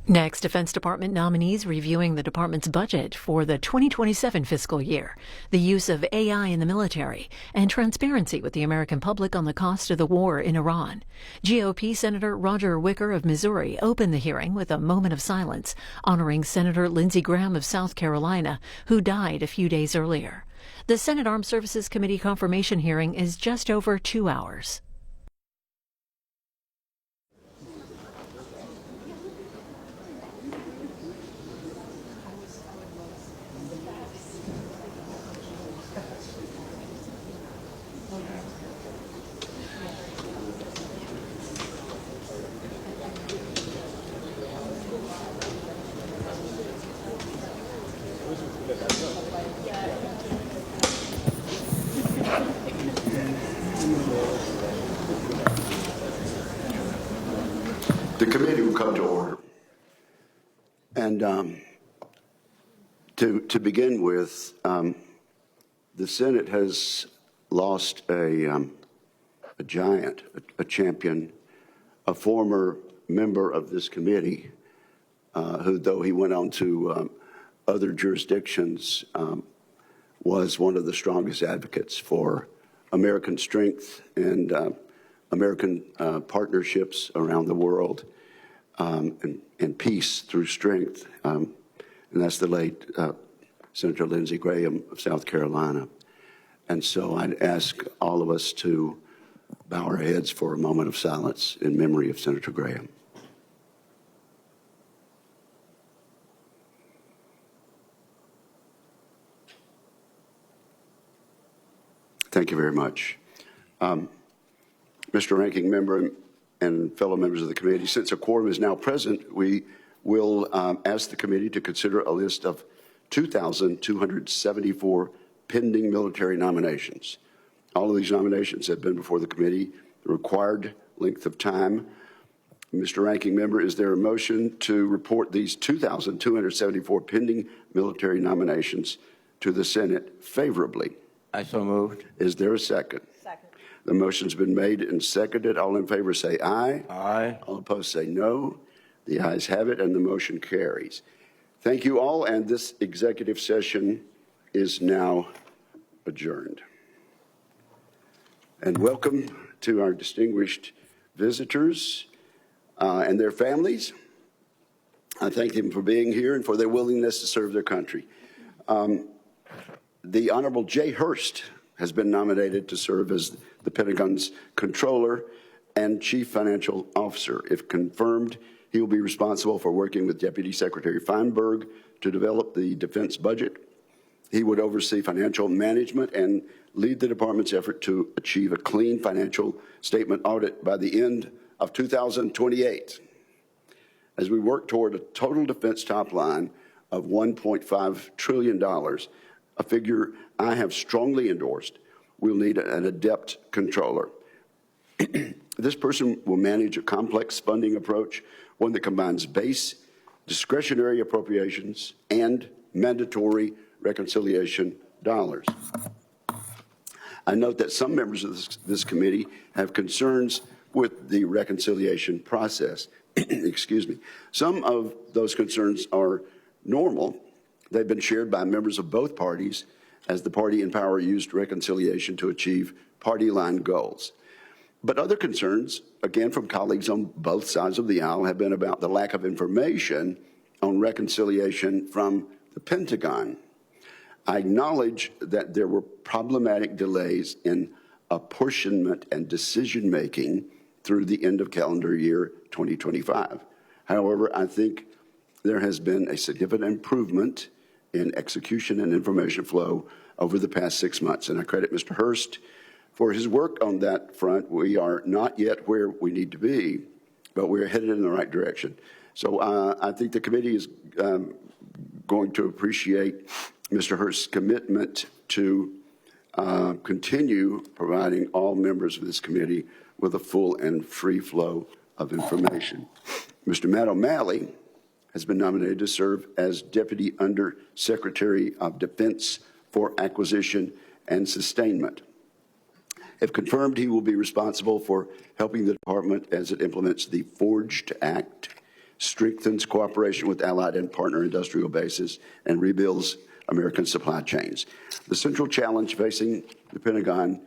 Next, Defense Department nominees reviewing the department's budget for the 2027 fiscal year, the use of AI in the military, and transparency with the American public on the cost of the war in Iran. GOP Senator Roger Wicker of Missouri opened the hearing with a moment of silence, honoring Senator Lindsey Graham of South Carolina, who died a few days earlier. The Senate Armed Services Committee confirmation hearing is just over 2 hours. The committee will come to order. And to begin with, the Senate has lost a giant, a champion, a former member of this committee, who, though he went on to other jurisdictions, was one of the strongest advocates for American strength and American partnerships around the world, and peace through strength. And that's the late Senator Lindsey Graham of South Carolina. And so I'd ask all of us to bow our heads for a moment of silence in memory of Senator Graham. Thank you very much. Mr. Ranking Member and fellow members of the committee, since a quorum is now present, we will ask the committee to consider a list of 2,274 pending military nominations. All of these nominations have been before the committee the required length of time. Mr. Ranking Member, is there a motion to report these 2,274 pending military nominations to the Senate favorably? I so moved. Is there a second? Second. The motion's been made and seconded. All in favor say aye. Aye. All opposed say no. The ayes have it, and the motion carries. Thank you all, and this executive session is now adjourned. And welcome to our distinguished visitors and their families. I thank them for being here and for their willingness to serve their country. The Honorable Jules Hurst has been nominated to serve as the Pentagon's Comptroller and Chief Financial Officer. If confirmed, he will be responsible for working with Deputy Secretary Feinberg to develop the defense budget. He would oversee financial management and lead the department's effort to achieve a clean financial statement audit by the end of 2028. As we work toward a total defense top line of $1.5 trillion, a figure I have strongly endorsed, we'll need an adept controller. This person will manage a complex funding approach, one that combines base, discretionary appropriations, and mandatory reconciliation dollars. I note that some members of this committee have concerns with the reconciliation process. Excuse me. Some of those concerns are normal. They've been shared by members of both parties as the party in power used reconciliation to achieve party line goals. But other concerns, again from colleagues on both sides of the aisle, have been about the lack of information on reconciliation from the Pentagon. I acknowledge that there were problematic delays in apportionment and decision-making through the end of calendar year 2025. However, I think there has been a significant improvement in execution and information flow over the past 6 months, and I credit Mr. Hurst for his work on that front. We are not yet where we need to be, but we're headed in the right direction. So I think the committee is going to appreciate Mr. Hurst's commitment to continue providing all members of this committee with a full and free flow of information. Mr. Matt O'Malley has been nominated to serve as Deputy Under Secretary of Defense for Acquisition and Sustainment. If confirmed, he will be responsible for helping the department as it implements the Forged Act, strengthens cooperation with allied and partner industrial bases, and rebuilds American supply chains. The central challenge facing the Pentagon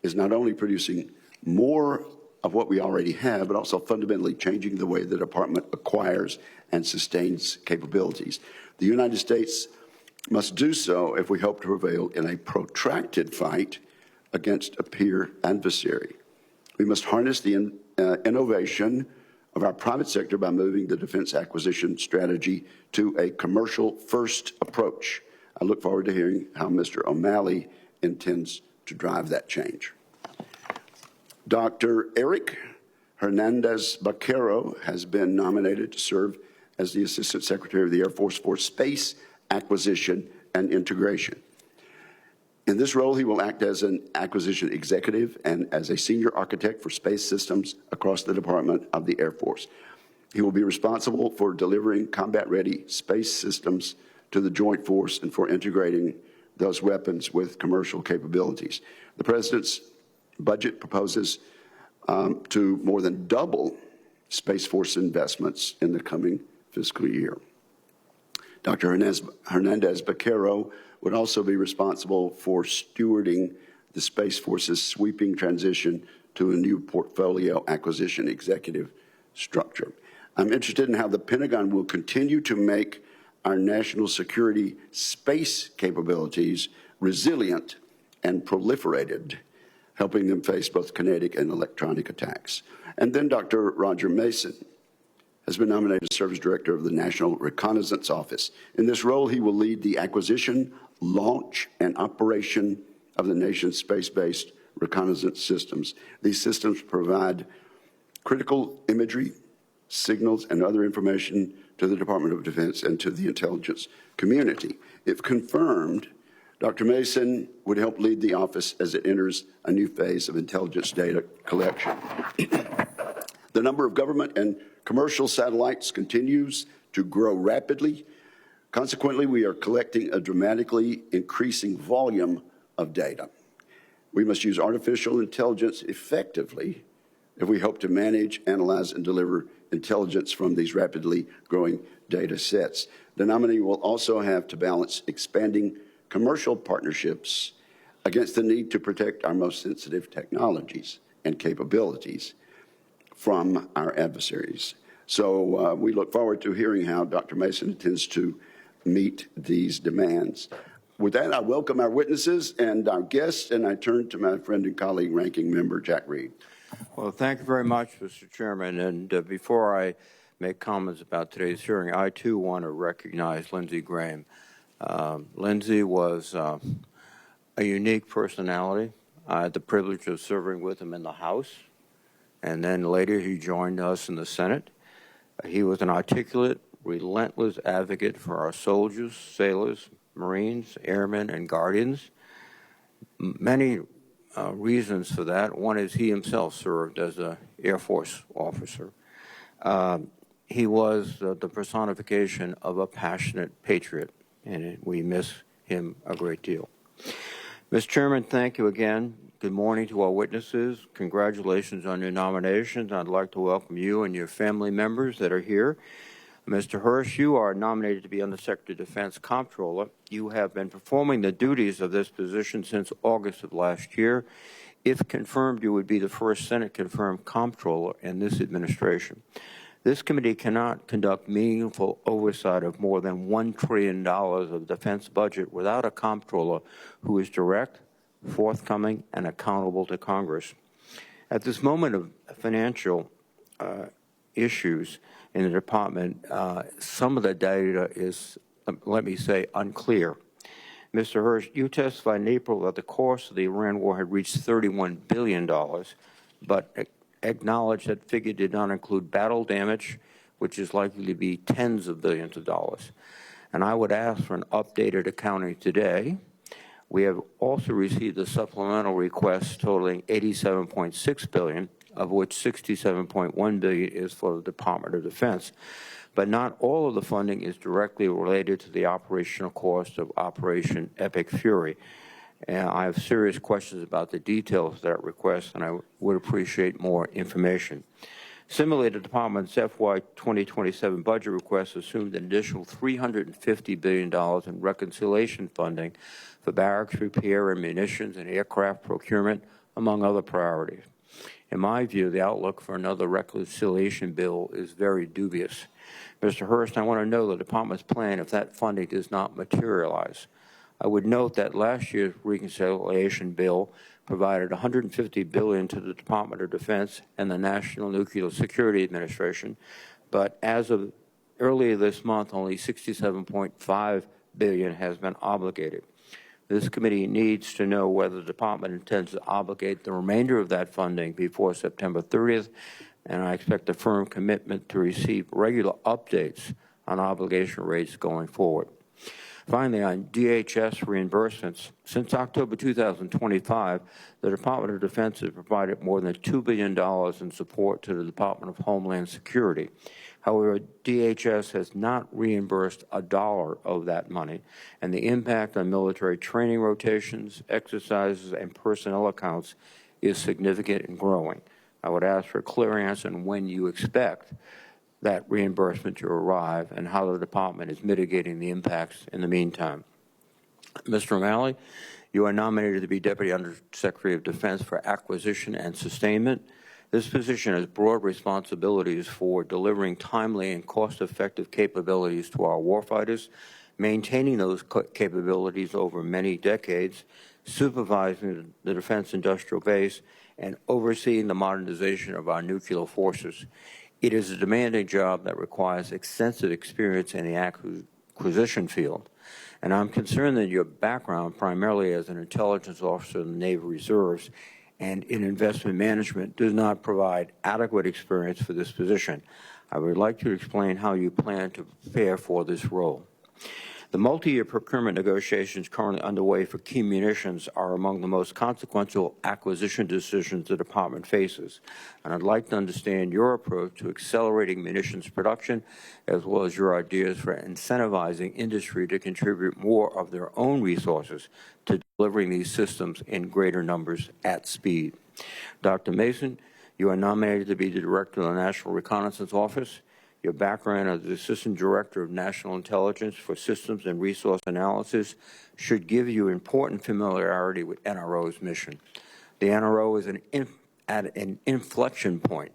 is not only producing more of what we already have, but also fundamentally changing the way the department acquires and sustains capabilities. The United States must do so if we hope to prevail in a protracted fight against a peer adversary. We must harness the innovation of our private sector by moving the defense acquisition strategy to a commercial-first approach. I look forward to hearing how Mr. O'Malley intends to drive that change. Dr. Eric Hernandez-Baquero has been nominated to serve as the Assistant Secretary of the Air Force for Space Acquisition and Integration. In this role, he will act as an acquisition executive and as a senior architect for space systems across the Department of the Air Force. He will be responsible for delivering combat-ready space systems to the Joint Force and for integrating those weapons with commercial capabilities. The President's budget proposes to more than double Space Force investments in the coming fiscal year. Dr. Hernandez-Baquero would also be responsible for stewarding the Space Force's sweeping transition to a new portfolio acquisition executive structure. I'm interested in how the Pentagon will continue to make our national security space capabilities resilient and proliferated, helping them face both kinetic and electronic attacks. And then Dr. Roger Mason has been nominated to serve as Director of the National Reconnaissance Office. In this role, he will lead the acquisition, launch, and operation of the nation's space-based reconnaissance systems. These systems provide critical imagery, signals, and other information to the Department of Defense and to the intelligence community. If confirmed, Dr. Mason would help lead the office as it enters a new phase of intelligence data collection. The number of government and commercial satellites continues to grow rapidly. Consequently, we are collecting a dramatically increasing volume of data. We must use artificial intelligence effectively if we hope to manage, analyze, and deliver intelligence from these rapidly growing data sets. The nominee will also have to balance expanding commercial partnerships against the need to protect our most sensitive technologies and capabilities from our adversaries. So we look forward to hearing how Dr. Mason intends to meet these demands. With that, I welcome our witnesses and our guests, and I turn to my friend and colleague, Ranking Member Jack Reed. Well, thank you very much, Mr. Chairman. And before I make comments about today's hearing, I too want to recognize Lindsey Graham. Lindsey was a unique personality. I had the privilege of serving with him in the House, and then later he joined us in the Senate. He was an articulate, relentless advocate for our soldiers, sailors, Marines, airmen, and guardians. Many reasons for that. One is he himself served as an Air Force officer. He was the personification of a passionate patriot, and we miss him a great deal. Mr. Chairman, thank you again. Good morning to our witnesses. Congratulations on your nominations. I'd like to welcome you and your family members that are here. Mr. Hurst, you are nominated to be Undersecretary of Defense Comptroller. You have been performing the duties of this position since August of last year. If confirmed, you would be the first Senate-confirmed Comptroller in this administration. This committee cannot conduct meaningful oversight of more than $1 trillion of defense budget without a Comptroller who is direct, forthcoming, and accountable to Congress. At this moment of financial issues in the department, some of the data is, let me say, unclear. Mr. Hurst, you testified in April that the cost of the Iran war had reached $31 billion, but acknowledged that figure did not include battle damage, which is likely to be tens of billions of dollars. And I would ask for an updated accounting today. We have also received a supplemental request totaling $87.6 billion, of which $67.1 billion is for the Department of Defense. But not all of the funding is directly related to the operational cost of Operation Epic Fury. And I have serious questions about the details of that request, and I would appreciate more information. Similarly, the Department's FY 2027 budget request assumed an additional $350 billion in reconciliation funding for barracks repair and munitions and aircraft procurement, among other priorities. In my view, the outlook for another reconciliation bill is very dubious. Mr. Hurst, I want to know the Department's plan if that funding does not materialize. I would note that last year's reconciliation bill provided $150 billion to the Department of Defense and the National Nuclear Security Administration, but as of earlier this month, only $67.5 billion has been obligated. This committee needs to know whether the Department intends to obligate the remainder of that funding before September 30th, and I expect a firm commitment to receive regular updates on obligation rates going forward. Finally, on DHS reimbursements, since October 2025, the Department of Defense has provided more than $2 billion in support to the Department of Homeland Security. However, DHS has not reimbursed a dollar of that money, and the impact on military training rotations, exercises, and personnel accounts is significant and growing. I would ask for a clear answer on when you expect that reimbursement to arrive and how the Department is mitigating the impacts in the meantime. Mr. O'Malley, you are nominated to be Deputy Undersecretary of Defense for Acquisition and Sustainment. This position has broad responsibilities for delivering timely and cost-effective capabilities to our warfighters, maintaining those capabilities over many decades, supervising the defense industrial base, and overseeing the modernization of our nuclear forces. It is a demanding job that requires extensive experience in the acquisition field, and I'm concerned that your background, primarily as an intelligence officer in the Naval Reserves and in investment management, does not provide adequate experience for this position. I would like to explain how you plan to prepare for this role. The multi-year procurement negotiations currently underway for key munitions are among the most consequential acquisition decisions the Department faces, and I'd like to understand your approach to accelerating munitions production, as well as your ideas for incentivizing industry to contribute more of their own resources to delivering these systems in greater numbers at speed. Dr. Mason, you are nominated to be the Director of the National Reconnaissance Office. Your background as the Assistant Director of National Intelligence for Systems and Resource Analysis should give you important familiarity with NRO's mission. The NRO is at an inflection point.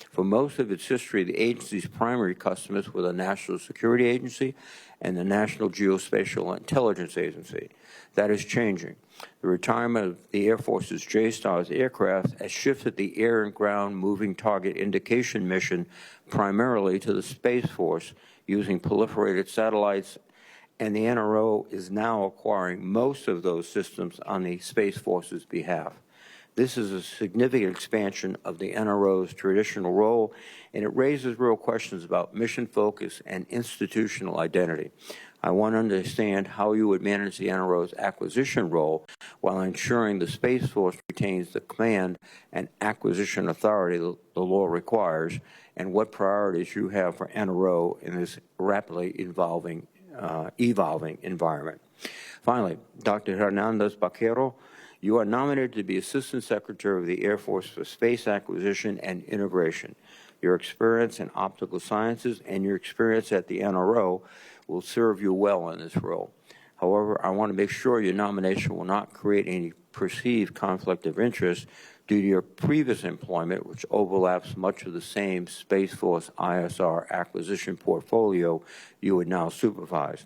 For most of its history, the agency's primary customers were the National Security Agency and the National Geospatial Intelligence Agency. That is changing. The retirement of the Air Force's J-STARS aircraft has shifted the air and ground moving target indication mission primarily to the Space Force using proliferated satellites, and the NRO is now acquiring most of those systems on the Space Force's behalf. This is a significant expansion of the NRO's traditional role, and it raises real questions about mission focus and institutional identity. I want to understand how you would manage the NRO's acquisition role while ensuring the Space Force retains the command and acquisition authority the law requires, and what priorities you have for NRO in this rapidly evolving environment. Finally, Dr. Hernandez Baquero, you are nominated to be Assistant Secretary of the Air Force for Space Acquisition and Integration. Your experience in optical sciences and your experience at the NRO will serve you well in this role. However, I want to make sure your nomination will not create any perceived conflict of interest due to your previous employment, which overlaps much of the same Space Force ISR acquisition portfolio you would now supervise.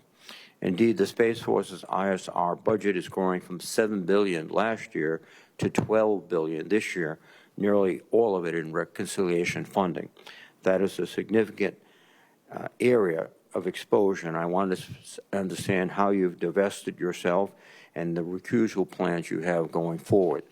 Indeed, the Space Force's ISR budget is growing from $7 billion last year to $12 billion this year, nearly all of it in reconciliation funding. That is a significant area of exposure, and I want to understand how you've divested yourself and the recusal plans you have going forward.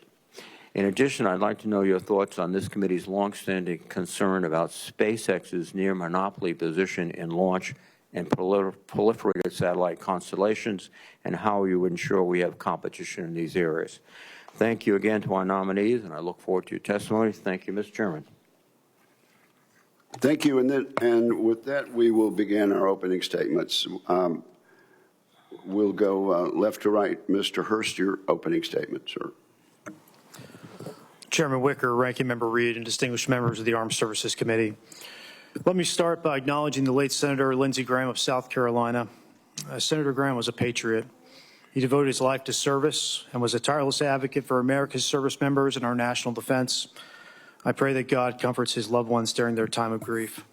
In addition, I'd like to know your thoughts on this committee's longstanding concern about SpaceX's near monopoly position in launch and proliferated satellite constellations, and how you ensure we have competition in these areas. Thank you again to our nominees, and I look forward to your testimony. Thank you, Mr. Chairman. Thank you. And with that, we will begin our opening statements. We'll go left to right. Mr. Hurst, your opening statement, sir. Chairman Wicker, Ranking Member Reed, and distinguished members of the Armed Services Committee. Let me start by acknowledging the late Senator Lindsey Graham of South Carolina. Senator Graham was a patriot. He devoted his life to service and was a tireless advocate for America's service members and our national defense. I pray that God comforts his loved ones during their time of grief.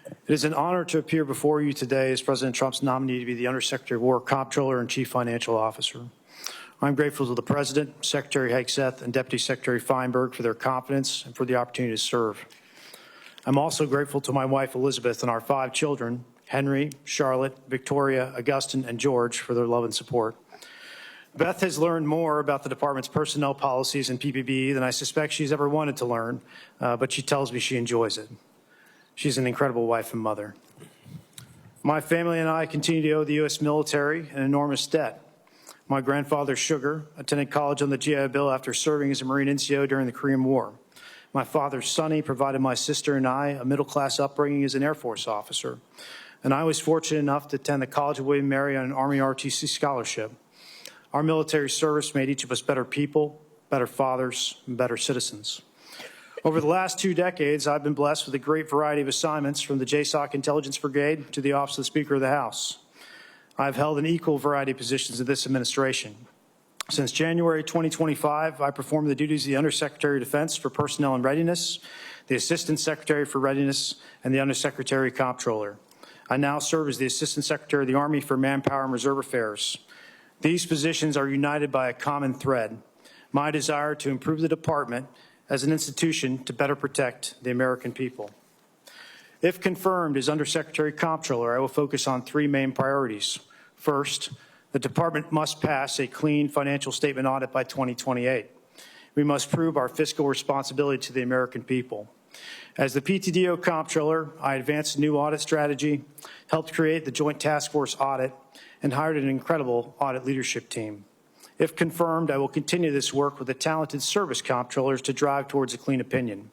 It is an honor to appear before you today as President Trump's nominee to be the Undersecretary of War, Comptroller, and Chief Financial Officer. I'm grateful to the President, Secretary Hegseth, and Deputy Secretary Feinberg for their confidence and for the opportunity to serve. I'm also grateful to my wife, Elizabeth, and our 5 children, Henry, Charlotte, Victoria, Augustine, and George, for their love and support. Beth has learned more about the department's personnel policies and PPB than I suspect she's ever wanted to learn, but she tells me she enjoys it. She's an incredible wife and mother. My family and I continue to owe the U.S. military an enormous debt. My grandfather, Sugar, attended college on the GI Bill after serving as a Marine NCO during the Korean War. My father, Sonny, provided my sister and I a middle-class upbringing as an Air Force officer. And I was fortunate enough to attend the College of William & Mary on an Army ROTC scholarship. Our military service made each of us better people, better fathers, and better citizens. Over the last 2 decades, I've been blessed with a great variety of assignments, from the JSOC Intelligence Brigade to the Office of the Speaker of the House. I've held an equal variety of positions in this administration. Since January 2025, I performed the duties of the Undersecretary of Defense for Personnel and Readiness, the Assistant Secretary for Readiness, and the Undersecretary Comptroller. I now serve as the Assistant Secretary of the Army for Manpower and Reserve Affairs. These positions are united by a common thread: my desire to improve the department as an institution to better protect the American people. If confirmed as Undersecretary Comptroller, I will focus on 3 main priorities. First, the department must pass a clean financial statement audit by 2028. We must prove our fiscal responsibility to the American people. As the PTDO Comptroller, I advanced a new audit strategy, helped create the Joint Task Force audit, and hired an incredible audit leadership team. If confirmed, I will continue this work with the talented service comptrollers to drive towards a clean opinion.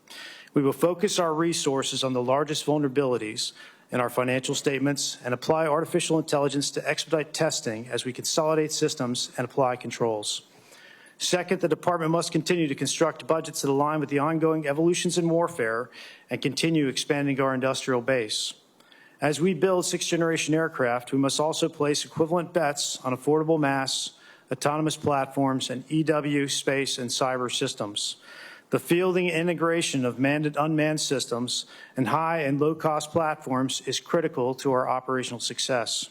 We will focus our resources on the largest vulnerabilities in our financial statements and apply artificial intelligence to expedite testing as we consolidate systems and apply controls. Second, the department must continue to construct budgets that align with the ongoing evolutions in warfare and continue expanding our industrial base. As we build 6th-generation aircraft, we must also place equivalent bets on affordable mass, autonomous platforms, and EW, space, and cyber systems. The fielding and integration of manned and unmanned systems and high and low-cost platforms is critical to our operational success.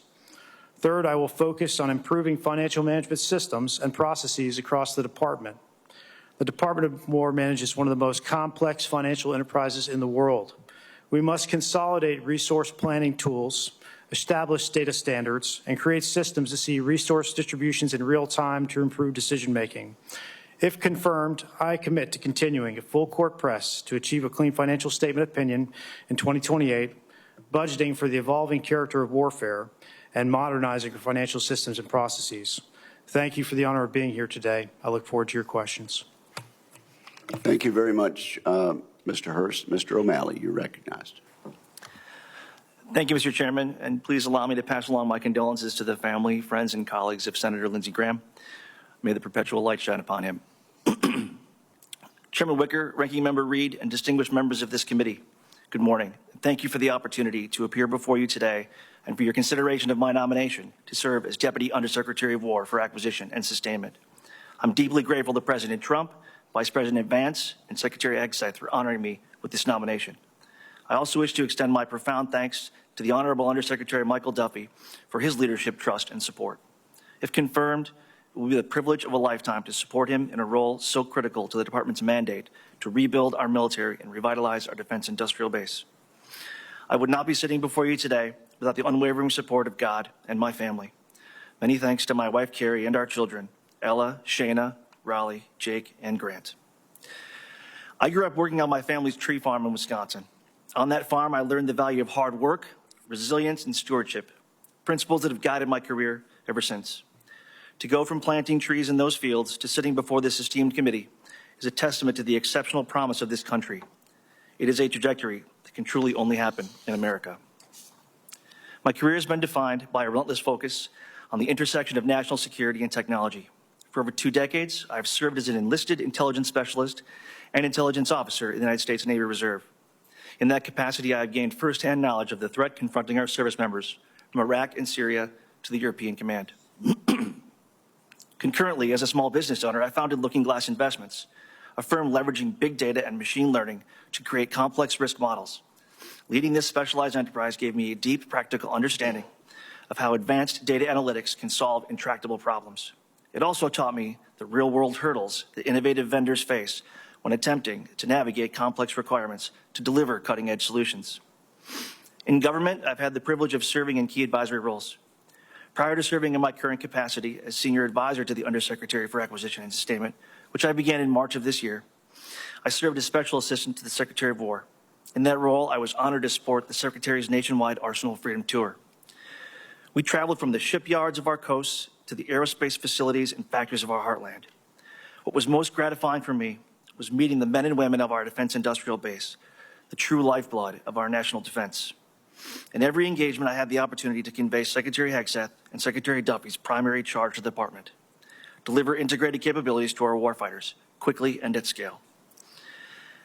Third, I will focus on improving financial management systems and processes across the department. The Department of War manages one of the most complex financial enterprises in the world. We must consolidate resource planning tools, establish data standards, and create systems to see resource distributions in real time to improve decision-making. If confirmed, I commit to continuing a full-court press to achieve a clean financial statement opinion in 2028, budgeting for the evolving character of warfare, and modernizing our financial systems and processes. Thank you for the honor of being here today. I look forward to your questions. Thank you very much, Mr. Hurst. Mr. O'Malley, you're recognized. Thank you, Mr. Chairman, and please allow me to pass along my condolences to the family, friends, and colleagues of Senator Lindsey Graham. May the perpetual light shine upon him. Chairman Wicker, Ranking Member Reed, and distinguished members of this committee, good morning. Thank you for the opportunity to appear before you today and for your consideration of my nomination to serve as Deputy Undersecretary of War for Acquisition and Sustainment. I'm deeply grateful to President Trump, Vice President Vance, and Secretary Hegseth for honoring me with this nomination. I also wish to extend my profound thanks to the Honorable Undersecretary Michael Duffy for his leadership, trust, and support. If confirmed, it will be the privilege of a lifetime to support him in a role so critical to the department's mandate to rebuild our military and revitalize our defense industrial base. I would not be sitting before you today without the unwavering support of God and my family. Many thanks to my wife, Carrie, and our children, Ella, Shayna, Raleigh, Jake, and Grant. I grew up working on my family's tree farm in Wisconsin. On that farm, I learned the value of hard work, resilience, and stewardship, principles that have guided my career ever since. To go from planting trees in those fields to sitting before this esteemed committee is a testament to the exceptional promise of this country. It is a trajectory that can truly only happen in America. My career has been defined by a relentless focus on the intersection of national security and technology. For over 2 decades, I've served as an enlisted intelligence specialist and intelligence officer in the United States Navy Reserve. In that capacity, I have gained firsthand knowledge of the threat confronting our service members from Iraq and Syria to the European Command. Concurrently, as a small business owner, I founded Looking Glass Investments, a firm leveraging big data and machine learning to create complex risk models. Leading this specialized enterprise gave me a deep practical understanding of how advanced data analytics can solve intractable problems. It also taught me the real-world hurdles that innovative vendors face when attempting to navigate complex requirements to deliver cutting-edge solutions. In government, I've had the privilege of serving in key advisory roles. Prior to serving in my current capacity as Senior Advisor to the Undersecretary for Acquisition and Sustainment, which I began in March of this year, I served as Special Assistant to the Secretary of War. In that role, I was honored to support the Secretary's nationwide Arsenal Freedom Tour. We traveled from the shipyards of our coasts to the aerospace facilities and factories of our heartland. What was most gratifying for me was meeting the men and women of our defense industrial base, the true lifeblood of our national defense. In every engagement, I had the opportunity to convey Secretary Hegseth and Secretary Duffy's primary charge to the department: deliver integrated capabilities to our warfighters, quickly and at scale.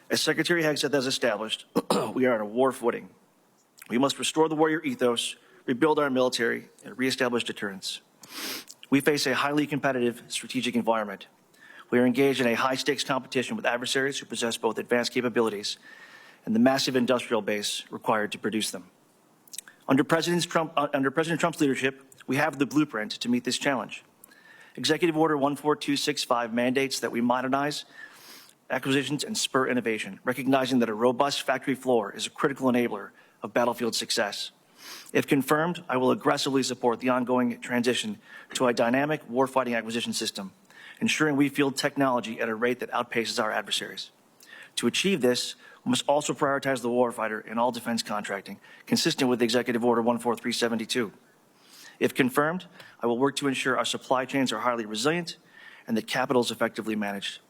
As Secretary Hegseth has established, we are on a war footing. We must restore the warrior ethos, rebuild our military, and reestablish deterrence. We face a highly competitive strategic environment. We are engaged in a high-stakes competition with adversaries who possess both advanced capabilities and the massive industrial base required to produce them. Under President Trump's leadership, we have the blueprint to meet this challenge. Executive Order 14265 mandates that we modernize acquisitions and spur innovation, recognizing that a robust factory floor is a critical enabler of battlefield success. If confirmed, I will aggressively support the ongoing transition to a dynamic warfighting acquisition system, ensuring we field technology at a rate that outpaces our adversaries. To achieve this, we must also prioritize the warfighter in all defense contracting, consistent with Executive Order 14372. If confirmed, I will work to ensure our supply chains are highly resilient and that capital is effectively managed.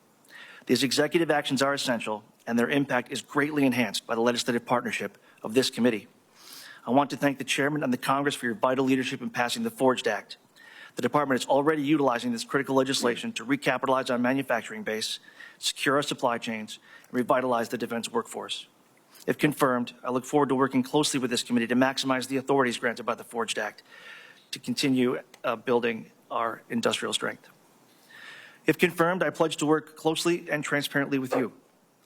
These executive actions are essential, and their impact is greatly enhanced by the legislative partnership of this committee. I want to thank the Chairman and the Congress for your vital leadership in passing the Forged Act. The Department is already utilizing this critical legislation to recapitalize our manufacturing base, secure our supply chains, and revitalize the defense workforce. If confirmed, I look forward to working closely with this committee to maximize the authorities granted by the Forged Act to continue building our industrial strength. If confirmed, I pledge to work closely and transparently with you.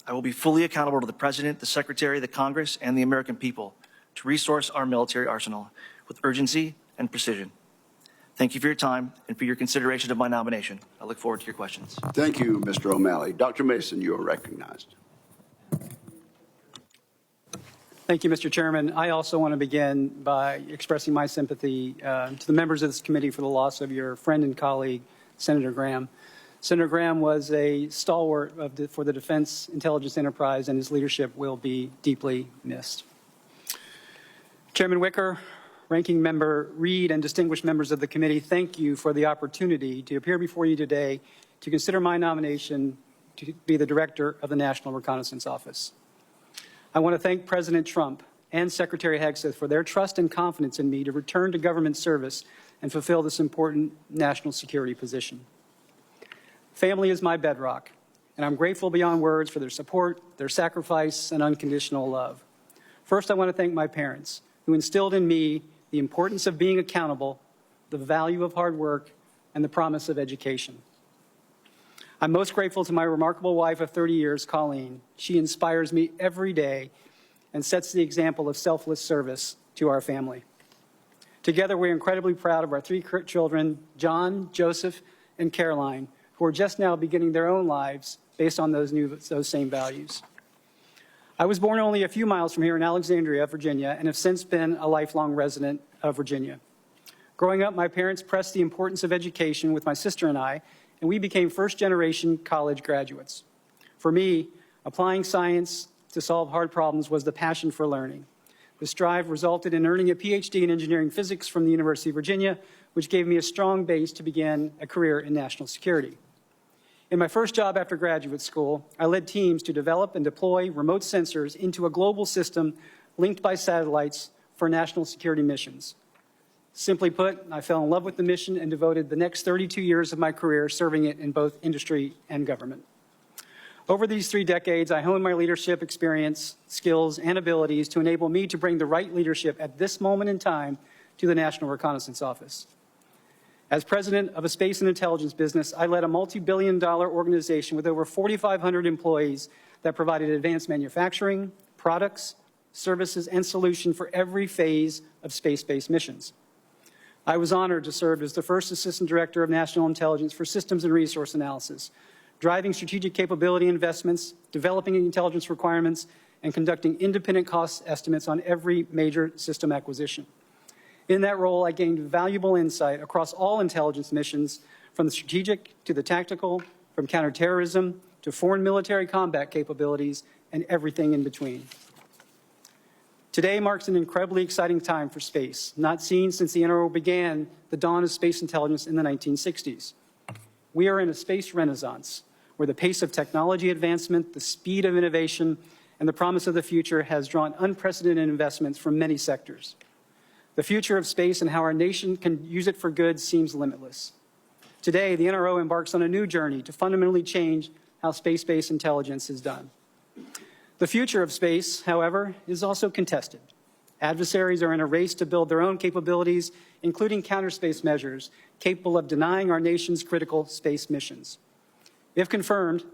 I will be fully accountable to the President, the Secretary, the Congress, and the American people to resource our military arsenal with urgency and precision. Thank you for your time and for your consideration of my nomination. I look forward to your questions. Thank you, Mr. O'Malley. Dr. Mason, you are recognized. Thank you, Mr. Chairman. I also want to begin by expressing my sympathy to the members of this committee for the loss of your friend and colleague, Senator Graham. Senator Graham was a stalwart for the defense intelligence enterprise, and his leadership will be deeply missed. Chairman Wicker, Ranking Member Reed, and distinguished members of the committee, thank you for the opportunity to appear before you today to consider my nomination to be the Director of the National Reconnaissance Office. I want to thank President Trump and Secretary Hegseth for their trust and confidence in me to return to government service and fulfill this important national security position. Family is my bedrock, and I'm grateful beyond words for their support, their sacrifice, and unconditional love. First, I want to thank my parents, who instilled in me the importance of being accountable, the value of hard work, and the promise of education. I'm most grateful to my remarkable wife of 30 years, Colleen. She inspires me every day and sets the example of selfless service to our family. Together, we're incredibly proud of our 3 children, John, Joseph, and Caroline, who are just now beginning their own lives based on those same values. I was born only a few miles from here in Alexandria, Virginia, and have since been a lifelong resident of Virginia. Growing up, my parents pressed the importance of education with my sister and I, and we became first-generation college graduates. For me, applying science to solve hard problems was the passion for learning. This drive resulted in earning a PhD in engineering physics from the University of Virginia, which gave me a strong base to begin a career in national security. In my first job after graduate school, I led teams to develop and deploy remote sensors into a global system linked by satellites for national security missions. Simply put, I fell in love with the mission and devoted the next 32 years of my career serving it in both industry and government. Over these 3 decades, I honed my leadership experience, skills, and abilities to enable me to bring the right leadership at this moment in time to the National Reconnaissance Office. As president of a space and intelligence business, I led a multi-billion-dollar organization with over 4,500 employees that provided advanced manufacturing, products, services, and solutions for every phase of space-based missions. I was honored to serve as the first Assistant Director of National Intelligence for Systems and Resource Analysis, driving strategic capability investments, developing intelligence requirements, and conducting independent cost estimates on every major system acquisition. In that role, I gained valuable insight across all intelligence missions, from the strategic to the tactical, from counterterrorism to foreign military combat capabilities, and everything in between. Today marks an incredibly exciting time for space, not seen since the NRO began the dawn of space intelligence in the 1960s. We are in a space renaissance, where the pace of technology advancement, the speed of innovation, and the promise of the future has drawn unprecedented investments from many sectors. The future of space and how our nation can use it for good seems limitless. Today, the NRO embarks on a new journey to fundamentally change how space-based intelligence is done. The future of space, however, is also contested. Adversaries are in a race to build their own capabilities, including counter-space measures capable of denying our nation's critical space missions. If confirmed,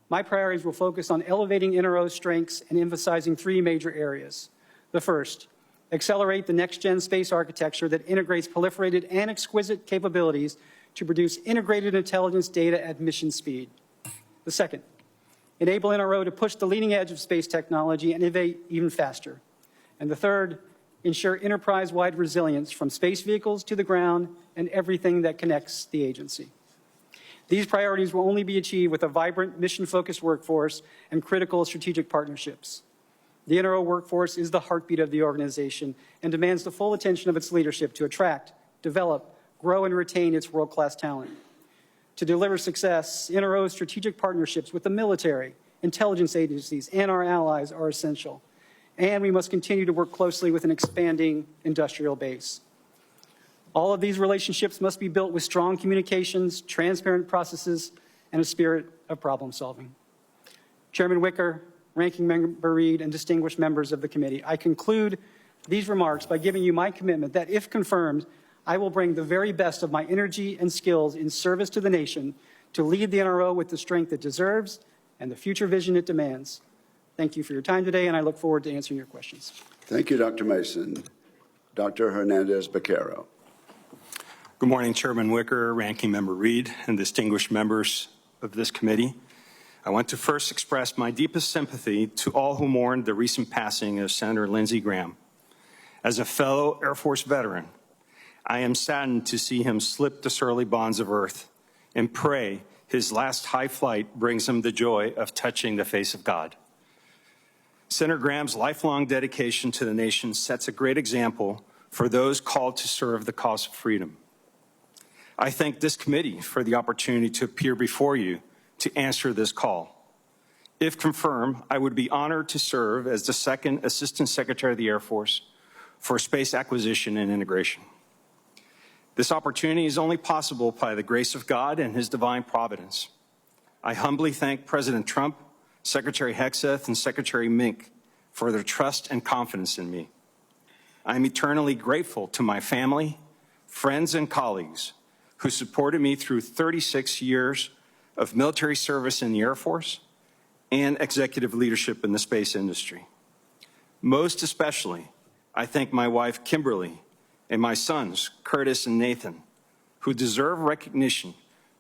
my priorities will focus on elevating NRO's strengths and emphasizing 3 major areas. The first, accelerate the next-gen space architecture that integrates proliferated and exquisite capabilities to produce integrated intelligence data at mission speed. The second, enable NRO to push the leading edge of space technology and innovate even faster. And the third, ensure enterprise-wide resilience from space vehicles to the ground and everything that connects the agency. These priorities will only be achieved with a vibrant, mission-focused workforce and critical strategic partnerships. The NRO workforce is the heartbeat of the organization and demands the full attention of its leadership to attract, develop, grow, and retain its world-class talent. To deliver success, NRO's strategic partnerships with the military, intelligence agencies, and our allies are essential. And we must continue to work closely with an expanding industrial base. All of these relationships must be built with strong communications, transparent processes, and a spirit of problem solving. Chairman Wicker, Ranking Member Reed, and distinguished members of the committee, I conclude these remarks by giving you my commitment that, if confirmed, I will bring the very best of my energy and skills in service to the nation to lead the NRO with the strength it deserves and the future vision it demands. Thank you for your time today, and I look forward to answering your questions. Thank you, Dr. Mason. Dr. Hernandez-Becerra. Good morning, Chairman Wicker, Ranking Member Reed, and distinguished members of this committee. I want to first express my deepest sympathy to all who mourned the recent passing of Senator Lindsey Graham. As a fellow Air Force veteran, I am saddened to see him slip the surly bonds of earth and pray his last high flight brings him the joy of touching the face of God. Senator Graham's lifelong dedication to the nation sets a great example for those called to serve the cause of freedom. I thank this committee for the opportunity to appear before you to answer this call. If confirmed, I would be honored to serve as the second Assistant Secretary of the Air Force for Space Acquisition and Integration. This opportunity is only possible by the grace of God and His divine providence. I humbly thank President Trump, Secretary Hegseth, and Secretary Mink for their trust and confidence in me. I am eternally grateful to my family, friends, and colleagues who supported me through 36 years of military service in the Air Force and executive leadership in the space industry. Most especially, I thank my wife, Kimberly, and my sons, Curtis and Nathan, who deserve recognition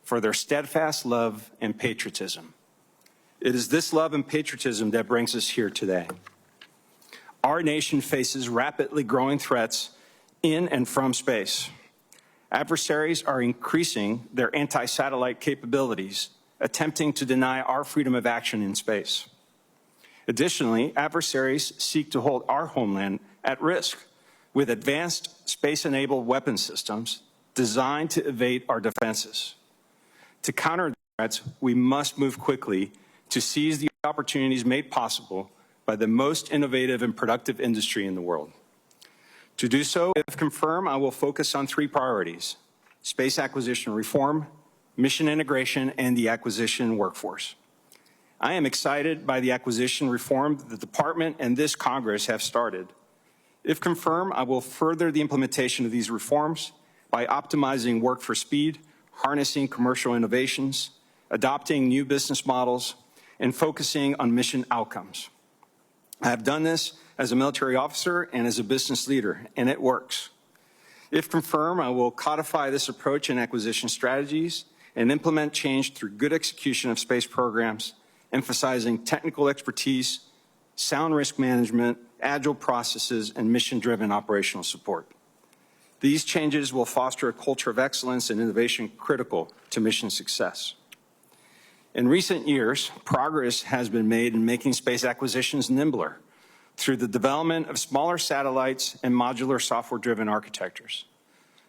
for their steadfast love and patriotism. It is this love and patriotism that brings us here today. Our nation faces rapidly growing threats in and from space. Adversaries are increasing their anti-satellite capabilities, attempting to deny our freedom of action in space. Additionally, adversaries seek to hold our homeland at risk with advanced space-enabled weapon systems designed to evade our defenses. To counter threats, we must move quickly to seize the opportunities made possible by the most innovative and productive industry in the world. To do so, if confirmed, I will focus on three priorities: space acquisition reform, mission integration, and the acquisition workforce. I am excited by the acquisition reform that the Department and this Congress have started. If confirmed, I will further the implementation of these reforms by optimizing work for speed, harnessing commercial innovations, adopting new business models, and focusing on mission outcomes. I have done this as a military officer and as a business leader, and it works. If confirmed, I will codify this approach in acquisition strategies and implement change through good execution of space programs, emphasizing technical expertise, sound risk management, agile processes, and mission-driven operational support. These changes will foster a culture of excellence and innovation critical to mission success. In recent years, progress has been made in making space acquisitions nimbler through the development of smaller satellites and modular software-driven architectures.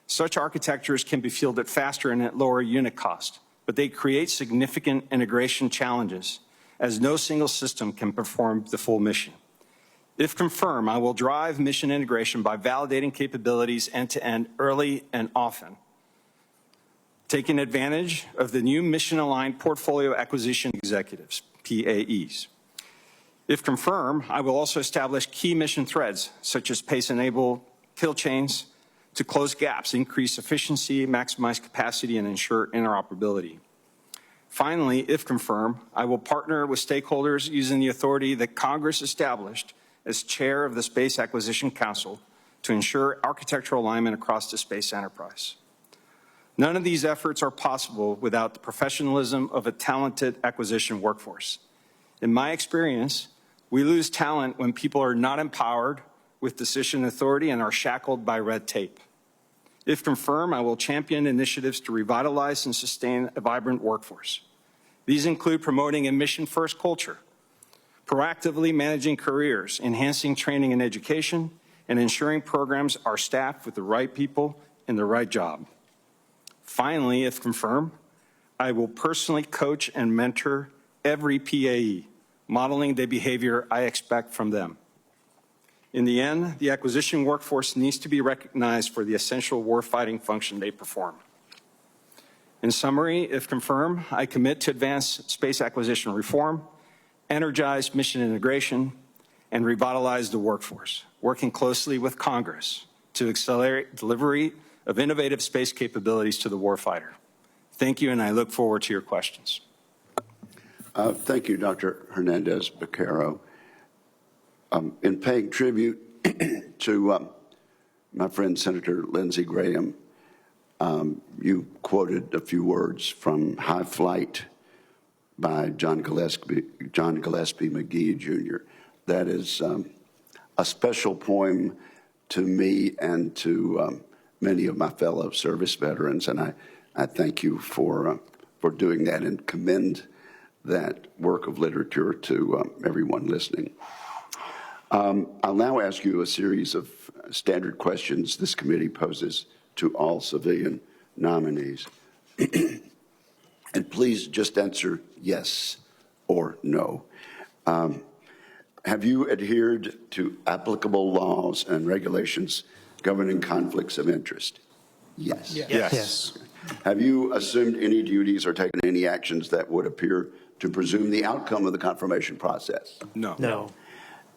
Such architectures can be fielded faster and at lower unit cost, but they create significant integration challenges, as no single system can perform the full mission. If confirmed, I will drive mission integration by validating capabilities end-to-end early and often, taking advantage of the new mission-aligned portfolio acquisition executives, PAEs. If confirmed, I will also establish key mission threads, such as PACE-enabled kill chains, to close gaps, increase efficiency, maximize capacity, and ensure interoperability. Finally, if confirmed, I will partner with stakeholders using the authority that Congress established as chair of the Space Acquisition Council to ensure architectural alignment across the space enterprise. None of these efforts are possible without the professionalism of a talented acquisition workforce. In my experience, we lose talent when people are not empowered with decision authority and are shackled by red tape. If confirmed, I will champion initiatives to revitalize and sustain a vibrant workforce. These include promoting a mission-first culture, proactively managing careers, enhancing training and education, and ensuring programs are staffed with the right people in the right job. Finally, if confirmed, I will personally coach and mentor every PAE, modeling the behavior I expect from them. In the end, the acquisition workforce needs to be recognized for the essential warfighting function they perform. In summary, if confirmed, I commit to advance space acquisition reform, energize mission integration, and revitalize the workforce, working closely with Congress to accelerate delivery of innovative space capabilities to the warfighter. Thank you, and I look forward to your questions. Thank you, Dr. Hernandez-Becerra. In paying tribute to my friend Senator Lindsey Graham, you quoted a few words from High Flight by John Gillespie McGee, Jr. That is a special poem to me and to many of my fellow service veterans, and I thank you for doing that and commend that work of literature to everyone listening. I'll now ask you a series of standard questions this committee poses to all civilian nominees. And please just answer yes or no. Have you adhered to applicable laws and regulations governing conflicts of interest? Yes. Yes. Have you assumed any duties or taken any actions that would appear to presume the outcome of the confirmation process? No. No.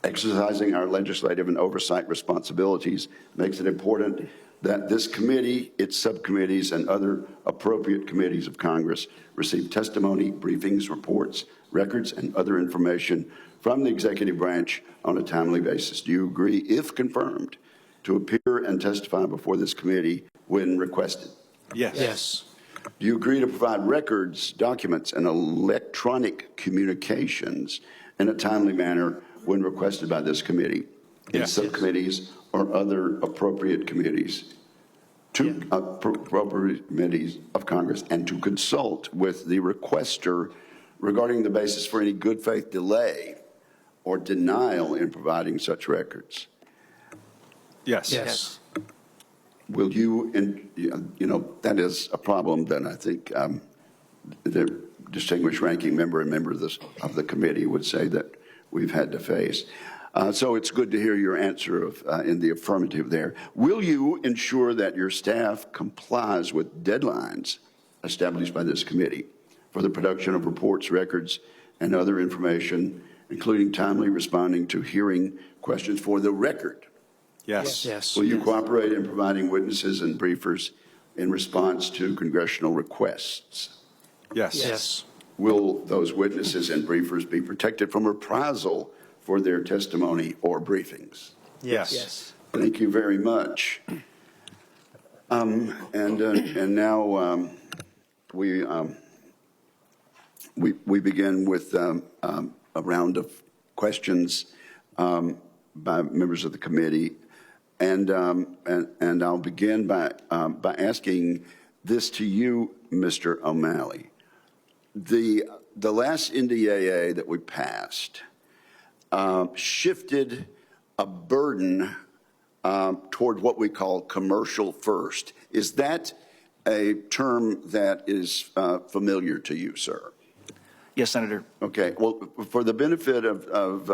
Exercising our legislative and oversight responsibilities makes it important that this committee, its subcommittees, and other appropriate committees of Congress receive testimony, briefings, reports, records, and other information from the executive branch on a timely basis. Do you agree, if confirmed, to appear and testify before this committee when requested? Yes. Yes. Do you agree to provide records, documents, and electronic communications in a timely manner when requested by this committee, its subcommittees, or other appropriate committees, appropriate committees of Congress, and to consult with the requester regarding the basis for any good faith delay or denial in providing such records? Yes. Yes. Will you, that is a problem that I think the distinguished ranking member and member of the committee would say that we've had to face. So it's good to hear your answer in the affirmative there. Will you ensure that your staff complies with deadlines established by this committee for the production of reports, records, and other information, including timely responding to hearing questions for the record? Yes. Yes. Will you cooperate in providing witnesses and briefers in response to congressional requests? Yes. Yes. Will those witnesses and briefers be protected from reprisal for their testimony or briefings? Yes. Thank you very much. And now we begin with a round of questions by members of the committee, and I'll begin by asking this to you, Mr. O'Malley. The last NDAA that we passed shifted a burden toward what we call commercial first. Is that a term that is familiar to you, sir? Yes, Senator. Okay. Well, for the benefit of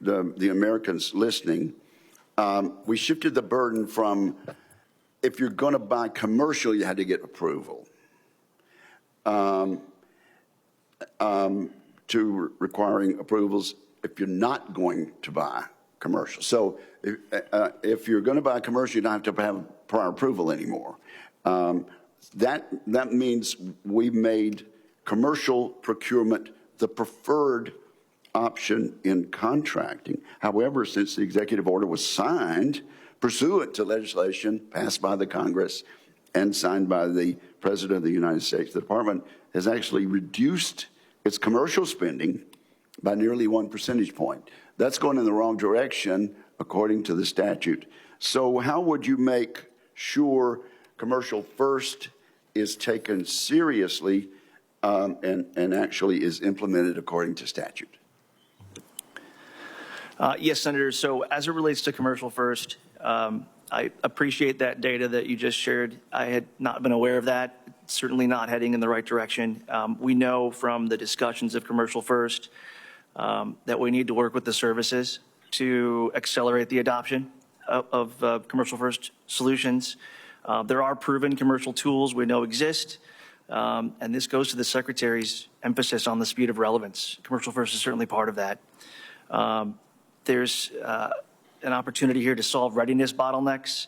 the Americans listening, we shifted the burden from if you're going to buy commercial, you had to get approval, to requiring approvals if you're not going to buy commercial. So if you're going to buy commercial, you don't have to have prior approval anymore. That means we made commercial procurement the preferred option in contracting. However, since the executive order was signed pursuant to legislation passed by the Congress and signed by the President of the United States, the department has actually reduced its commercial spending by nearly 1 percentage point. That's going in the wrong direction according to the statute. So how would you make sure commercial first is taken seriously and actually is implemented according to statute? Yes, Senator. So as it relates to commercial first, I appreciate that data that you just shared. I had not been aware of that, certainly not heading in the right direction. We know from the discussions of commercial first that we need to work with the services to accelerate the adoption of commercial first solutions. There are proven commercial tools we know exist, and this goes to the Secretary's emphasis on the speed of relevance. Commercial first is certainly part of that. There's an opportunity here to solve readiness bottlenecks,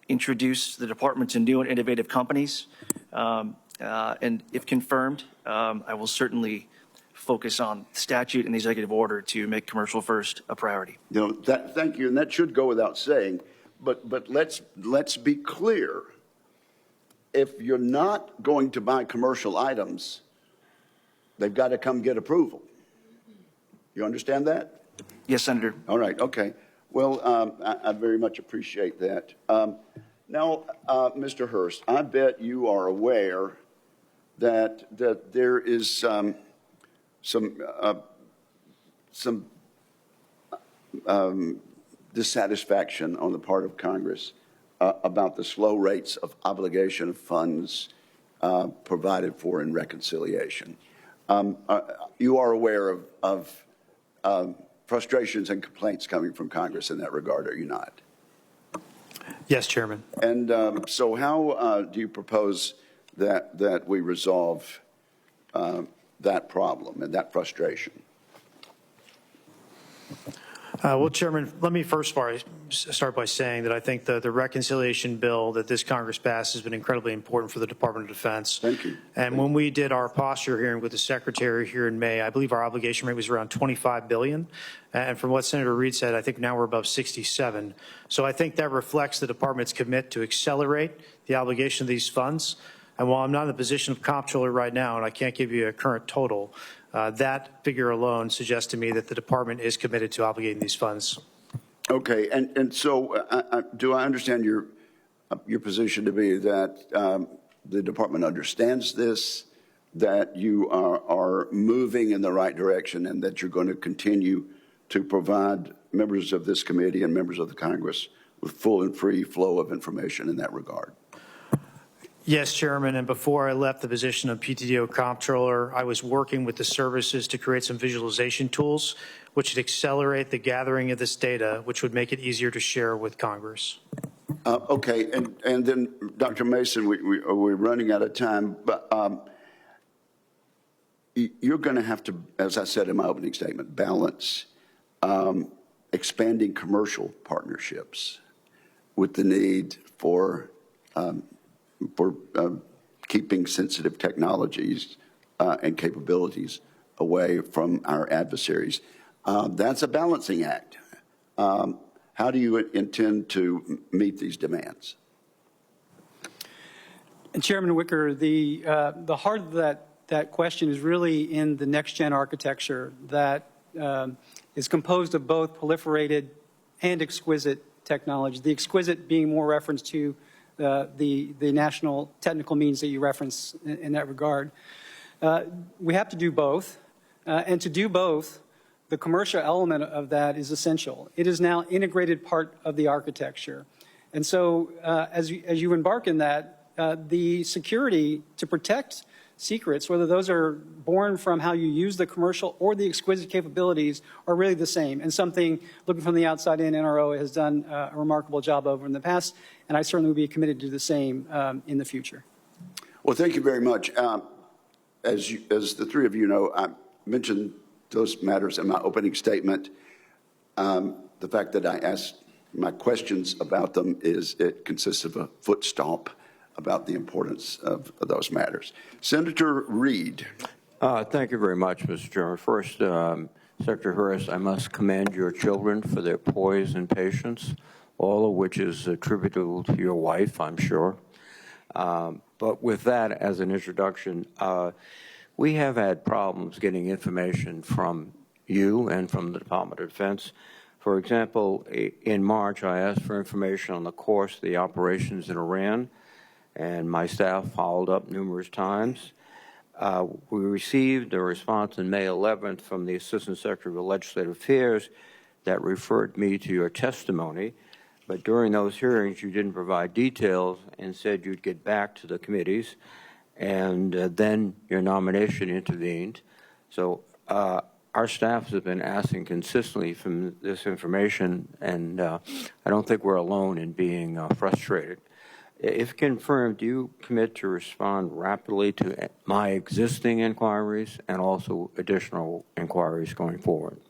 introduce the department to new and innovative companies, and if confirmed, I will certainly focus on statute and the executive order to make commercial first a priority. You know, thank you, and that should go without saying. But let's be clear. If you're not going to buy commercial items, they've got to come get approval. You understand that? Yes, Senator. All right. Okay. Well, I very much appreciate that. Now, Mr. Hurst, I bet you are aware that there is some dissatisfaction on the part of Congress about the slow rates of obligation of funds provided for in reconciliation. You are aware of frustrations and complaints coming from Congress in that regard, are you not? Yes, Chairman. And so how do you propose that we resolve that problem and that frustration? Well, Chairman, let me first start by saying that I think the reconciliation bill that this Congress passed has been incredibly important for the Department of Defense. Thank you. And when we did our posture hearing with the Secretary here in May, I believe our obligation rate was around $25 billion. And from what Senator Reid said, I think now we're above 67. So I think that reflects the Department's commitment to accelerate the obligation of these funds. And while I'm not in the position of comptroller right now, and I can't give you a current total, that figure alone suggests to me that the department is committed to obligating these funds. Okay, and so do I understand your position to be that the department understands this, that you are moving in the right direction, and that you're going to continue to provide members of this committee and members of the Congress with full and free flow of information in that regard? Yes, Chairman, and before I left the position of PTDO comptroller, I was working with the services to create some visualization tools which would accelerate the gathering of this data, which would make it easier to share with Congress. Okay, and then, Dr. Mason, we're running out of time, but you're going to have to, as I said in my opening statement, balance expanding commercial partnerships with the need for keeping sensitive technologies and capabilities away from our adversaries. That's a balancing act. How do you intend to meet these demands? And Chairman Wicker, the heart of that question is really in the next-gen architecture that is composed of both proliferated and exquisite technology. The exquisite being more reference to the national technical means that you reference in that regard. We have to do both, and to do both, the commercial element of that is essential. It is now integrated part of the architecture. And so as you embark in that, the security to protect secrets, whether those are born from how you use the commercial or the exquisite capabilities, are really the same, and something, looking from the outside in, NRO has done a remarkable job over in the past, and I certainly would be committed to do the same in the future. Well, thank you very much. As the three of you know, I mentioned those matters in my opening statement. The fact that I asked my questions about them it consists of a foot stomp about the importance of those matters. Senator Reid. Thank you very much, Mr. Chairman. First, Secretary Hurst, I must commend your children for their poise and patience, all of which is attributable to your wife, I'm sure. But with that as an introduction, we have had problems getting information from you and from the Department of Defense. For example, in March, I asked for information on the course of the operations in Iran, and my staff followed up numerous times. We received a response on May 11th from the Assistant Secretary of Legislative Affairs that referred me to your testimony, but during those hearings you didn't provide details and said you'd get back to the committees, and then your nomination intervened. So our staff has been asking consistently for this information, and I don't think we're alone in being frustrated. If confirmed, do you commit to respond rapidly to my existing inquiries and also additional inquiries going forward?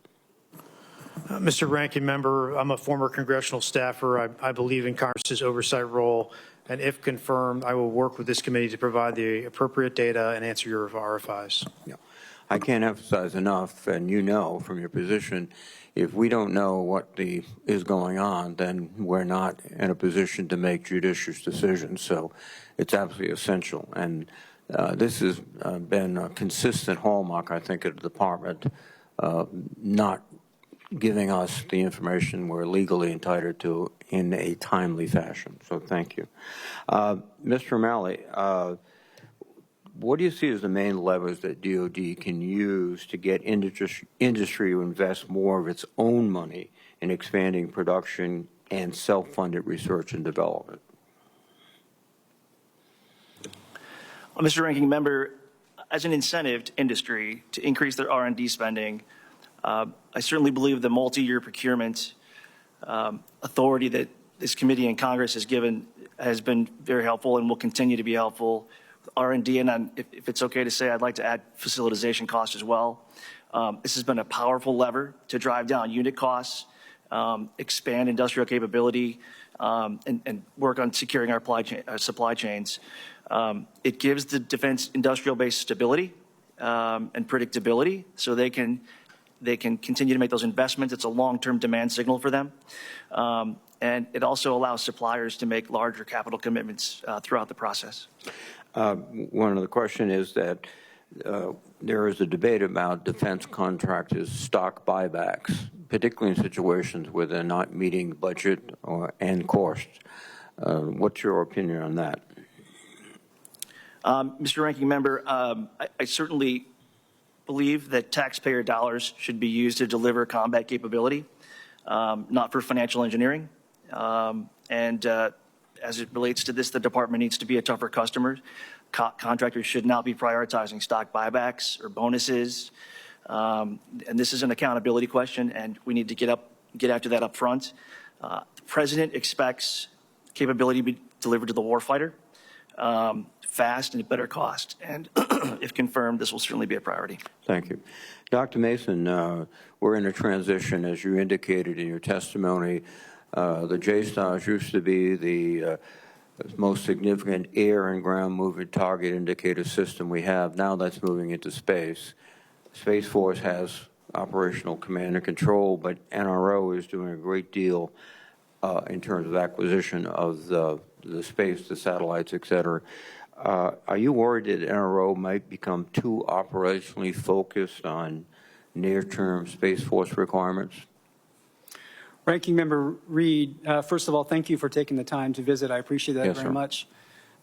Mr. Ranking Member, I'm a former congressional staffer. I believe in Congress's oversight role, and if confirmed, I will work with this committee to provide the appropriate data and answer your RFIs. Yeah. I can't emphasize enough, and you know from your position, if we don't know what is going on, then we're not in a position to make judicious decisions. So it's absolutely essential. And this has been a consistent hallmark, I think, of the department, not giving us the information we're legally entitled to in a timely fashion. So thank you. Mr. O'Malley, what do you see as the main levers that DOD can use to get industry to invest more of its own money in expanding production and self-funded research and development? Well, Mr. Ranking Member, as an incentive to industry to increase their R&D spending, I certainly believe the multi-year procurement authority that this committee in Congress has given has been very helpful and will continue to be helpful. R&D, and if it's okay to say, I'd like to add facilitization costs as well. This has been a powerful lever to drive down unit costs, expand industrial capability, and work on securing our supply chains. It gives the defense industrial base stability and predictability, so they can continue to make those investments. It's a long-term demand signal for them. And it also allows suppliers to make larger capital commitments throughout the process. One of the questions is that there is a debate about defense contractors' stock buybacks, particularly in situations where they're not meeting budget and cost. What's your opinion on that? Mr. Ranking Member, I certainly believe that taxpayer dollars should be used to deliver combat capability, not for financial engineering. And as it relates to this, the department needs to be a tougher customer. Contractors should not be prioritizing stock buybacks or bonuses. And this is an accountability question, and we need to get after that up front. The President expects capability to be delivered to the warfighter fast and at better cost. And if confirmed, this will certainly be a priority. Thank you. Dr. Mason, we're in a transition, as you indicated in your testimony. The JSTOS used to be the most significant air and ground moving target indicator system we have. Now that's moving into space. Space Force has operational command and control, but NRO is doing a great deal in terms of acquisition of the space, the satellites, et cetera. Are you worried that NRO might become too operationally focused on near-term Space Force requirements? Ranking Member Reed, first of all, thank you for taking the time to visit. I appreciate that very much.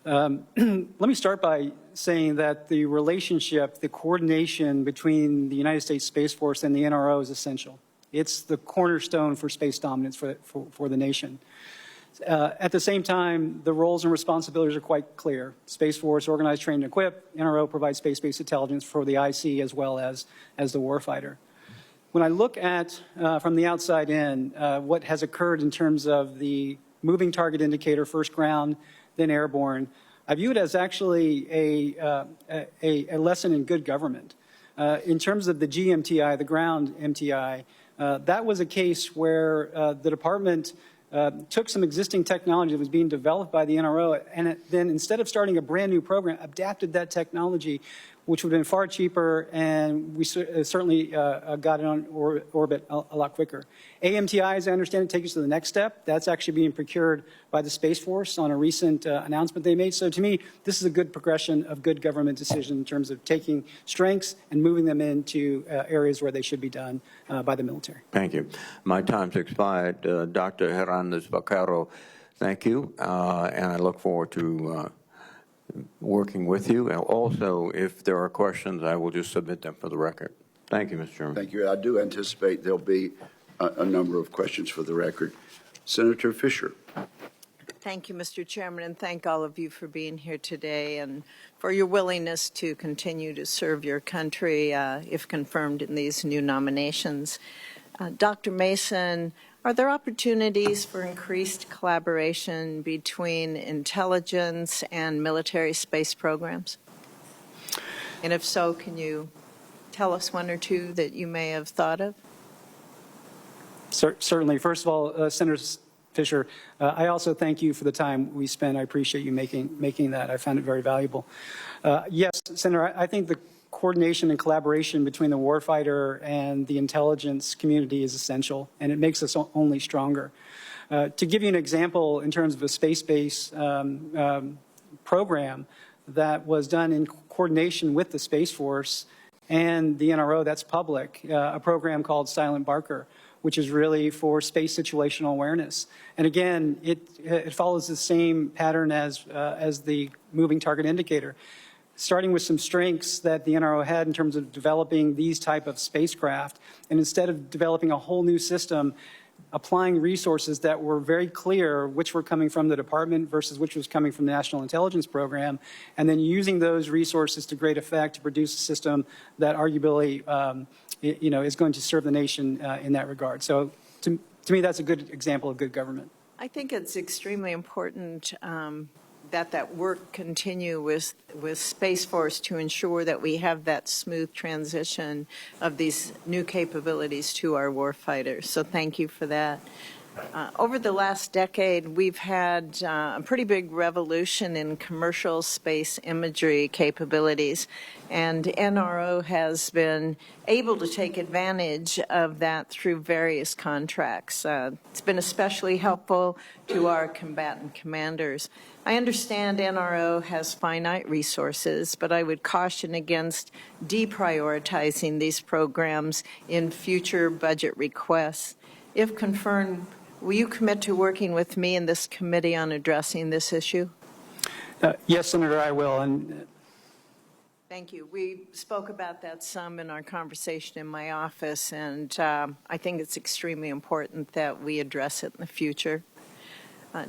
Let me start by saying that the relationship, the coordination between the United States Space Force and the NRO is essential. It's the cornerstone for space dominance for the nation. At the same time, the roles and responsibilities are quite clear. Space Force organize, train, and equip. NRO provides space-based intelligence for the IC as well as the warfighter. When I look at, from the outside in, what has occurred in terms of the moving target indicator, first ground, then airborne, I view it as actually a lesson in good government. In terms of the GMTI, the ground MTI, that was a case where the department took some existing technology that was being developed by the NRO, and then instead of starting a brand new program, adapted that technology, which would have been far cheaper, and we certainly got it on orbit a lot quicker. AMTI, as I understand it, takes us to the next step. That's actually being procured by the Space Force on a recent announcement they made. So to me, this is a good progression of good government decision in terms of taking strengths and moving them into areas where they should be done by the military. Thank you. My time's expired. Dr. Hernandez Vaquero, thank you, and I look forward to working with you. And also, if there are questions, I will just submit them for the record. Thank you, Mr. Chairman. Thank you. I do anticipate there'll be a number of questions for the record. Senator Fisher. Thank you, Mr. Chairman, and thank all of you for being here today and for your willingness to continue to serve your country if confirmed in these new nominations. Dr. Mason, are there opportunities for increased collaboration between intelligence and military space programs? And if so, can you tell us one or two that you may have thought of? Certainly. First of all, Senator Fisher, I also thank you for the time we spent. I appreciate you making that. I found it very valuable. Yes, Senator, I think the coordination and collaboration between the warfighter and the intelligence community is essential, and it makes us only stronger. To give you an example in terms of a space-based program that was done in coordination with the Space Force and the NRO, that's public, a program called Silent Barker, which is really for space situational awareness. And again, it follows the same pattern as the moving target indicator, starting with some strengths that the NRO had in terms of developing these type of spacecraft, and instead of developing a whole new system, applying resources that were very clear which were coming from the department versus which was coming from the National Intelligence Program, and then using those resources to great effect to produce a system that arguably is going to serve the nation in that regard. So to me, that's a good example of good government. I think it's extremely important that work continue with Space Force to ensure that we have that smooth transition of these new capabilities to our warfighters. So thank you for that. Over the last decade, we've had a pretty big revolution in commercial space imagery capabilities, and NRO has been able to take advantage of that through various contracts. It's been especially helpful to our combatant commanders. I understand NRO has finite resources, but I would caution against deprioritizing these programs in future budget requests. If confirmed, will you commit to working with me and this committee on addressing this issue? Yes, Senator, I will. And thank you. We spoke about that some in our conversation in my office, and I think it's extremely important that we address it in the future.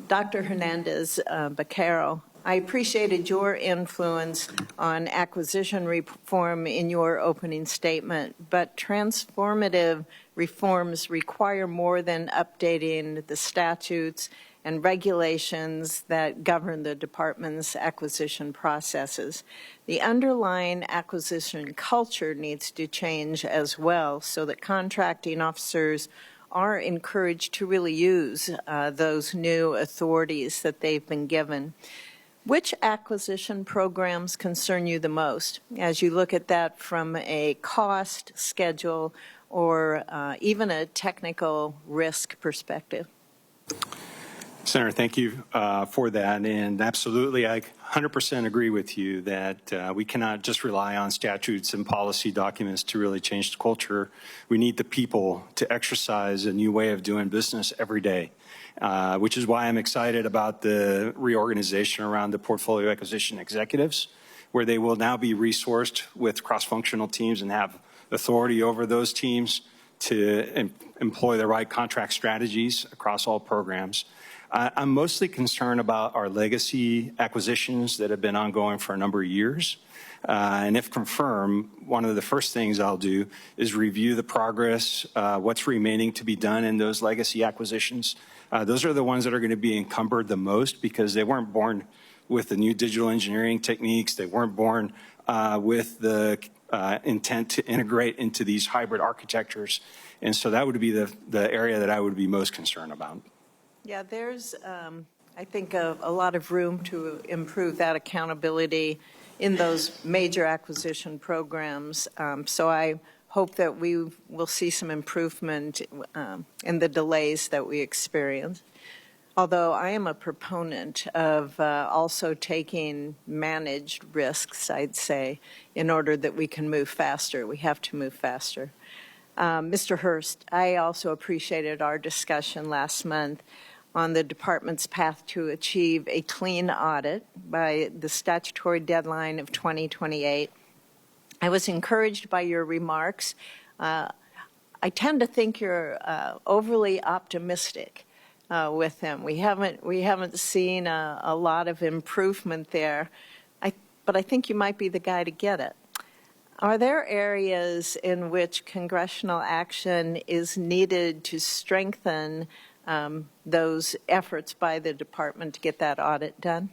Dr. Hernandez Becerra, I appreciated your influence on acquisition reform in your opening statement, but transformative reforms require more than updating the statutes and regulations that govern the department's acquisition processes. The underlying acquisition culture needs to change as well so that contracting officers are encouraged to really use those new authorities that they've been given. Which acquisition programs concern you the most as you look at that from a cost, schedule, or even a technical risk perspective? Senator, thank you for that. And absolutely, I 100% agree with you that we cannot just rely on statutes and policy documents to really change the culture. We need the people to exercise a new way of doing business every day, which is why I'm excited about the reorganization around the portfolio acquisition executives, where they will now be resourced with cross-functional teams and have authority over those teams to employ the right contract strategies across all programs. I'm mostly concerned about our legacy acquisitions that have been ongoing for a number of years. And if confirmed, one of the first things I'll do is review the progress, what's remaining to be done in those legacy acquisitions. Those are the ones that are going to be encumbered the most because they weren't born with the new digital engineering techniques. They weren't born with the intent to integrate into these hybrid architectures. And so that would be the area that I would be most concerned about. Yeah, there's, I think, a lot of room to improve that accountability in those major acquisition programs. So I hope that we will see some improvement in the delays that we experience. Although I am a proponent of also taking managed risks, I'd say, in order that we can move faster. We have to move faster. Mr. Hurst, I also appreciated our discussion last month on the department's path to achieve a clean audit by the statutory deadline of 2028. I was encouraged by your remarks. I tend to think you're overly optimistic with them. We haven't seen a lot of improvement there, but I think you might be the guy to get it. Are there areas in which congressional action is needed to strengthen those efforts by the department to get that audit done?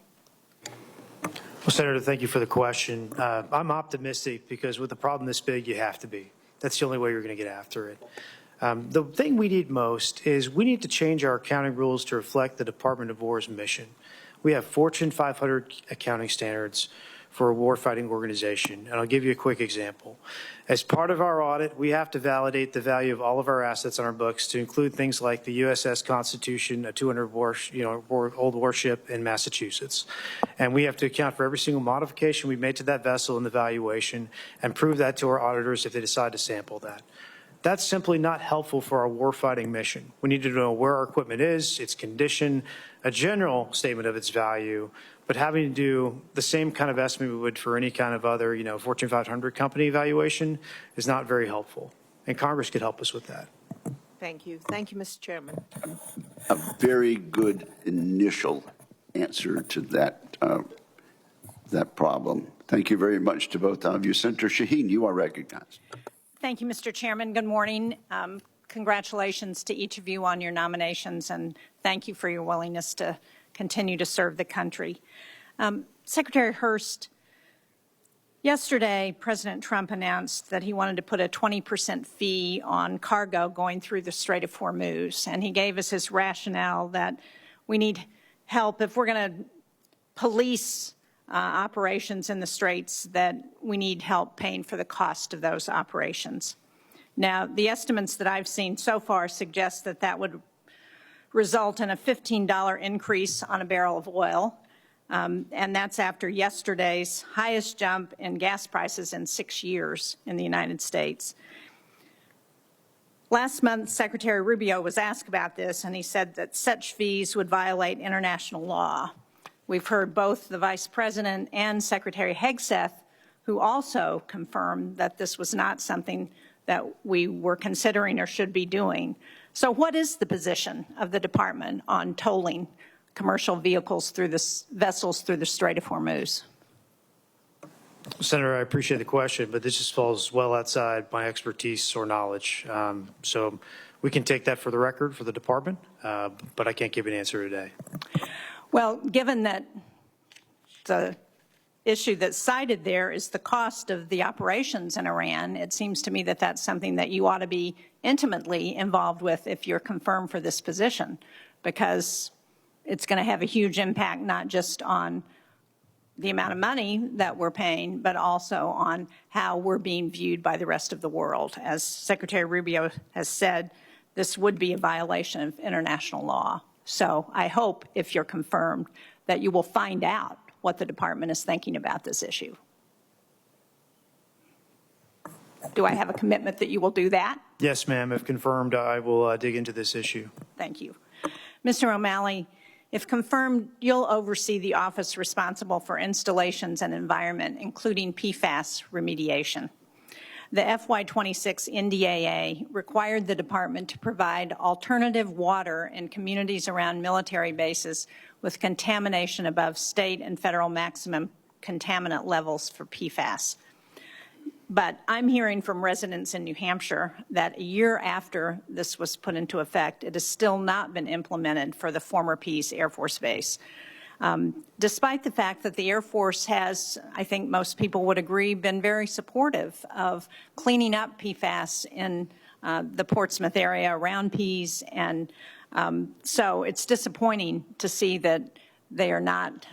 Well, Senator, thank you for the question. I'm optimistic because with a problem this big, you have to be. That's the only way you're going to get after it. The thing we need most is we need to change our accounting rules to reflect the Department of War's mission. We have Fortune 500 accounting standards for a warfighting organization, and I'll give you a quick example. As part of our audit, we have to validate the value of all of our assets on our books to include things like the USS Constitution, a 200-old warship in Massachusetts. And we have to account for every single modification we made to that vessel in the valuation and prove that to our auditors if they decide to sample that. That's simply not helpful for our warfighting mission. We need to know where our equipment is, its condition, a general statement of its value, but having to do the same kind of estimate we would for any kind of other, Fortune 500 company evaluation is not very helpful. And Congress could help us with that. Thank you. Thank you, Mr. Chairman. A very good initial answer to that, that problem. Thank you very much to both of you. Senator Shaheen, you are recognized. Thank you, Mr. Chairman. Good morning. Congratulations to each of you on your nominations, and thank you for your willingness to continue to serve the country. Secretary Hurst, yesterday President Trump announced that he wanted to put a 20% fee on cargo going through the Strait of Hormuz, and he gave us his rationale that we need help if we're going to police operations in the Straits, that we need help paying for the cost of those operations. Now, the estimates that I've seen so far suggest that that would result in a $15 increase on a barrel of oil, and that's after yesterday's highest jump in gas prices in 6 years in the United States. Last month, Secretary Rubio was asked about this, and he said that such fees would violate international law. We've heard both the Vice President and Secretary Hegseth, who also confirmed that this was not something that we were considering or should be doing. So what is the position of the department on tolling commercial vehicles through vessels through the Strait of Hormuz? Senator, I appreciate the question, but this just falls well outside my expertise or knowledge. So we can take that for the record for the department, but I can't give an answer today. Well, given that the issue that's cited there is the cost of the operations in Iran, it seems to me that that's something that you ought to be intimately involved with if you're confirmed for this position, because it's going to have a huge impact not just on the amount of money that we're paying, but also on how we're being viewed by the rest of the world. As Secretary Rubio has said, this would be a violation of international law. So I hope, if you're confirmed, that you will find out what the department is thinking about this issue. Do I have a commitment that you will do that? Yes, ma'am. If confirmed, I will dig into this issue. Thank you. Mr. O'Malley, if confirmed, you'll oversee the office responsible for installations and environment, including PFAS remediation. The FY26 NDAA required the department to provide alternative water in communities around military bases with contamination above state and federal maximum contaminant levels for PFAS. But I'm hearing from residents in New Hampshire that a year after this was put into effect, it has still not been implemented for the former Pease Air Force Base. Despite the fact that the Air Force has, I think most people would agree, been very supportive of cleaning up PFAS in the Portsmouth area around Pease. And so it's disappointing to see that they are not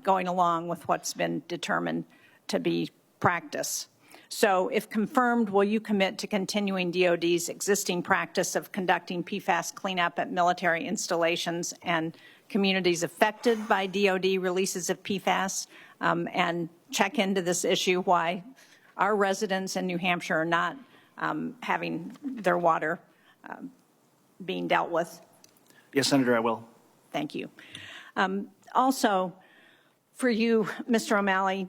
going along with what's been determined to be practice. So if confirmed, will you commit to continuing DOD's existing practice of conducting PFAS cleanup at military installations and communities affected by DOD releases of PFAS, and check into this issue, why our residents in New Hampshire are not having their water being dealt with? Yes, Senator, I will. Thank you. Also, for you, Mr. O'Malley,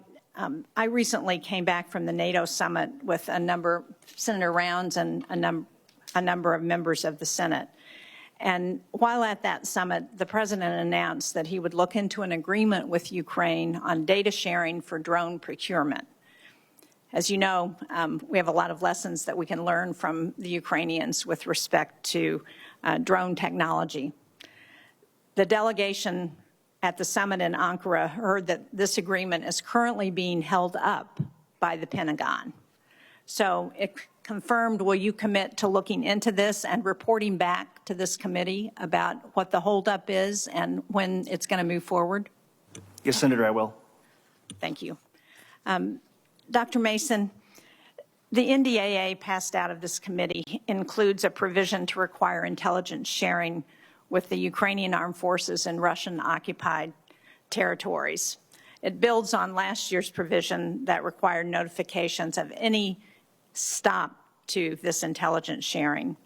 I recently came back from the NATO summit with a number, Senator Rounds and a number of members of the Senate. And while at that summit, the president announced that he would look into an agreement with Ukraine on data sharing for drone procurement. As you know, we have a lot of lessons that we can learn from the Ukrainians with respect to drone technology. The delegation at the summit in Ankara heard that this agreement is currently being held up by the Pentagon. So if confirmed, will you commit to looking into this and reporting back to this committee about what the holdup is and when it's going to move forward? Yes, Senator, I will. Thank you. Dr. Mason, the NDAA passed out of this committee includes a provision to require intelligence sharing with the Ukrainian armed forces in Russian-occupied territories. It builds on last year's provision that required notifications of any stop to this intelligence sharing.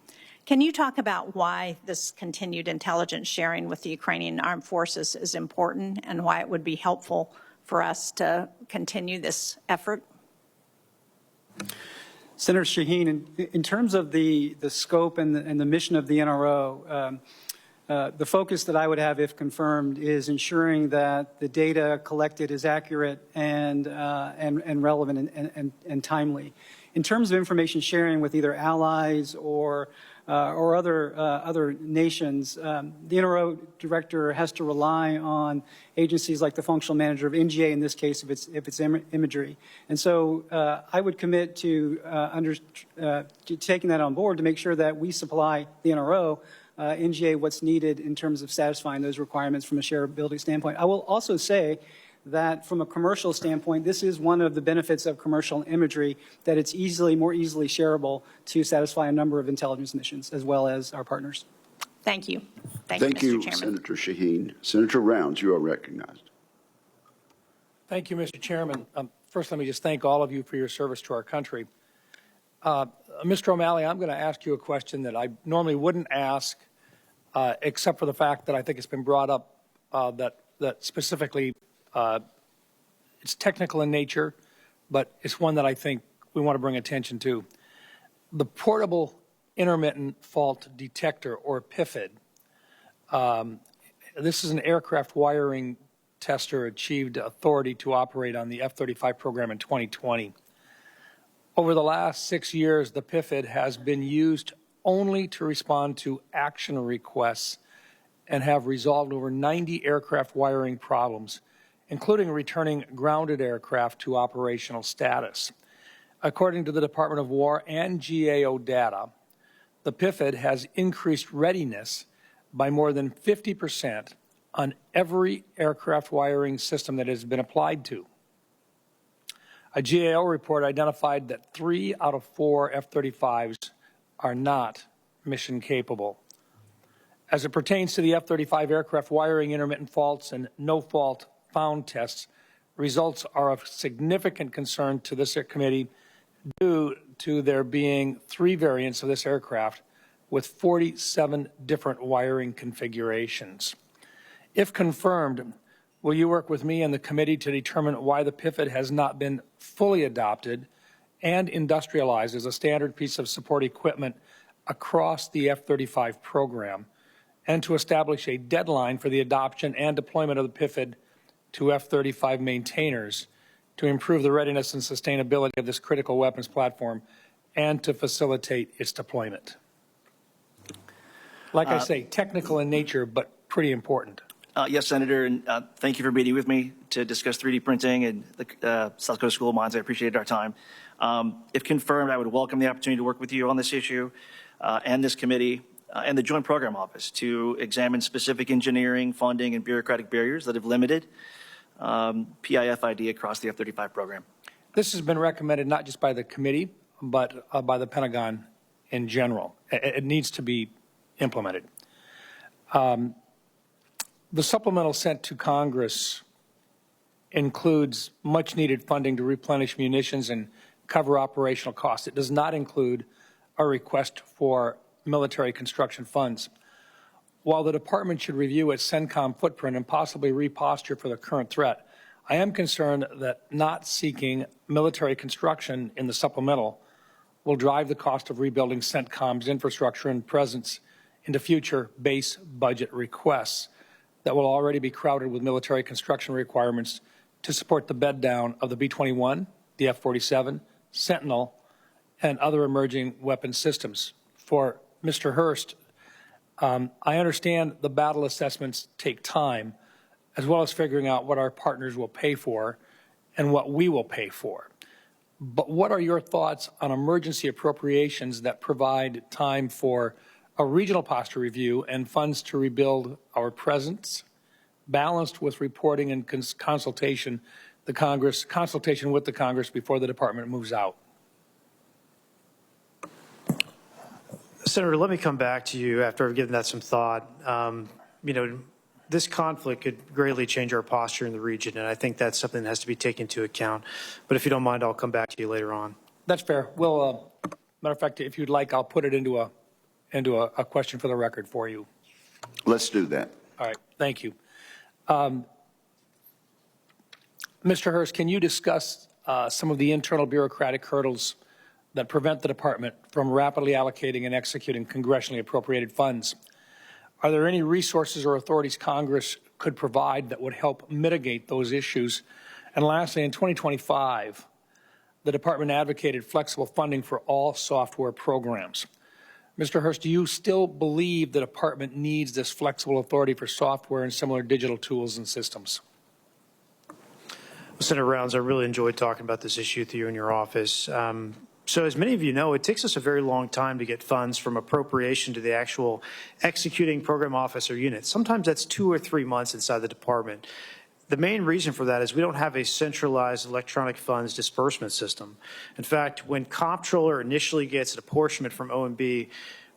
Can you talk about why this continued intelligence sharing with the Ukrainian armed forces is important and why it would be helpful for us to continue this effort? Senator Shaheen, in terms of the scope and the mission of the NRO, the focus that I would have, if confirmed, is ensuring that the data collected is accurate and relevant and timely. In terms of information sharing with either allies or other nations, the NRO director has to rely on agencies like the functional manager of NGA, in this case, if it's imagery. And so I would commit to taking that on board to make sure that we supply the NRO NGA what's needed in terms of satisfying those requirements from a shareability standpoint. I will also say that from a commercial standpoint, this is one of the benefits of commercial imagery, that it's more easily shareable to satisfy a number of intelligence missions as well as our partners. Thank you. Thank you, Mr. Chairman. Senator Shaheen. Senator Rounds, you are recognized. Thank you, Mr. Chairman. First, let me just thank all of you for your service to our country. Mr. O'Malley, I'm going to ask you a question that I normally wouldn't ask, except for the fact that I think it's been brought up that specifically it's technical in nature, but it's one that I think we want to bring attention to. The Portable Intermittent Fault Detector, or PIFID, This is an aircraft wiring tester achieved authority to operate on the F-35 program in 2020. Over the last 6 years, the PIFID has been used only to respond to action requests and have resolved over 90 aircraft wiring problems, including returning grounded aircraft to operational status. According to the Department of War and GAO data, the PIFID has increased readiness by more than 50% on every aircraft wiring system that has been applied to. A GAO report identified that 3 out of 4 F-35s are not mission capable. As it pertains to the F-35 aircraft wiring intermittent faults and no fault found tests, results are of significant concern to this committee due to there being 3 variants of this aircraft with 47 different wiring configurations. If confirmed, will you work with me and the committee to determine why the PIFID has not been fully adopted and industrialized as a standard piece of support equipment across the F-35 program, and to establish a deadline for the adoption and deployment of the PIFID to F-35 maintainers to improve the readiness and sustainability of this critical weapons platform and to facilitate its deployment? Like I say, technical in nature, but pretty important. Yes, Senator, and thank you for meeting with me to discuss 3D printing and the South Coast School of Mines. I appreciate our time. If confirmed, I would welcome the opportunity to work with you on this issue and this committee and the Joint Program Office to examine specific engineering, funding, and bureaucratic barriers that have limited PIFID across the F-35 program. This has been recommended not just by the committee, but by the Pentagon in general. It needs to be implemented. The supplemental sent to Congress includes much needed funding to replenish munitions and cover operational costs. It does not include a request for military construction funds. While the department should review its CENTCOM footprint and possibly reposture for the current threat, I am concerned that not seeking military construction in the supplemental will drive the cost of rebuilding CENTCOM's infrastructure and presence into future base budget requests that will already be crowded with military construction requirements to support the bed down of the B-21, the F-47, Sentinel, and other emerging weapon systems. For Mr. Hurst, I understand the battle assessments take time, as well as figuring out what our partners will pay for and what we will pay for. But what are your thoughts on emergency appropriations that provide time for a regional posture review and funds to rebuild our presence, balanced with reporting and consultation with the Congress before the department moves out? Senator, let me come back to you after I've given that some thought. This conflict could greatly change our posture in the region, and I think that's something that has to be taken into account. But if you don't mind, I'll come back to you later on. That's fair. Well, matter of fact, if you'd like, I'll put it into a question for the record for you. Let's do that. All right. Thank you. Mr. Hurst, can you discuss some of the internal bureaucratic hurdles that prevent the department from rapidly allocating and executing congressionally appropriated funds? Are there any resources or authorities Congress could provide that would help mitigate those issues? And lastly, in 2025, the department advocated flexible funding for all software programs. Mr. Hurst, do you still believe the department needs this flexible authority for software and similar digital tools and systems? Well, Senator Rounds, I really enjoyed talking about this issue with you in your office. So as many of you know, it takes us a very long time to get funds from appropriation to the actual executing program office or unit. Sometimes that's 2 or 3 months inside the department. The main reason for that is we don't have a centralized electronic funds disbursement system. In fact, when comptroller initially gets an apportionment from OMB,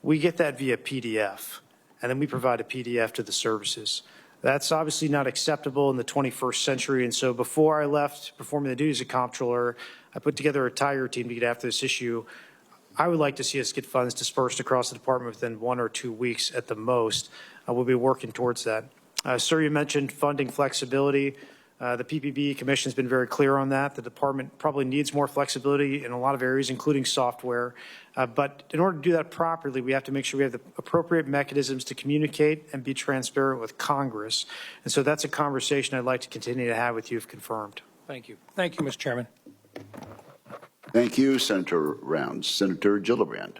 we get that via PDF, and then we provide a PDF to the services. That's obviously not acceptable in the 21st century, and so before I left performing the duties of comptroller, I put together a tiger team to get after this issue. I would like to see us get funds dispersed across the department within 1 or 2 weeks at the most. We'll be working towards that. Sir, you mentioned funding flexibility. The PPB Commission has been very clear on that. The department probably needs more flexibility in a lot of areas, including software. But in order to do that properly, we have to make sure we have the appropriate mechanisms to communicate and be transparent with Congress. And so that's a conversation I'd like to continue to have with you if confirmed. Thank you. Thank you, Mr. Chairman. Thank you, Senator Rounds. Senator Gillibrand.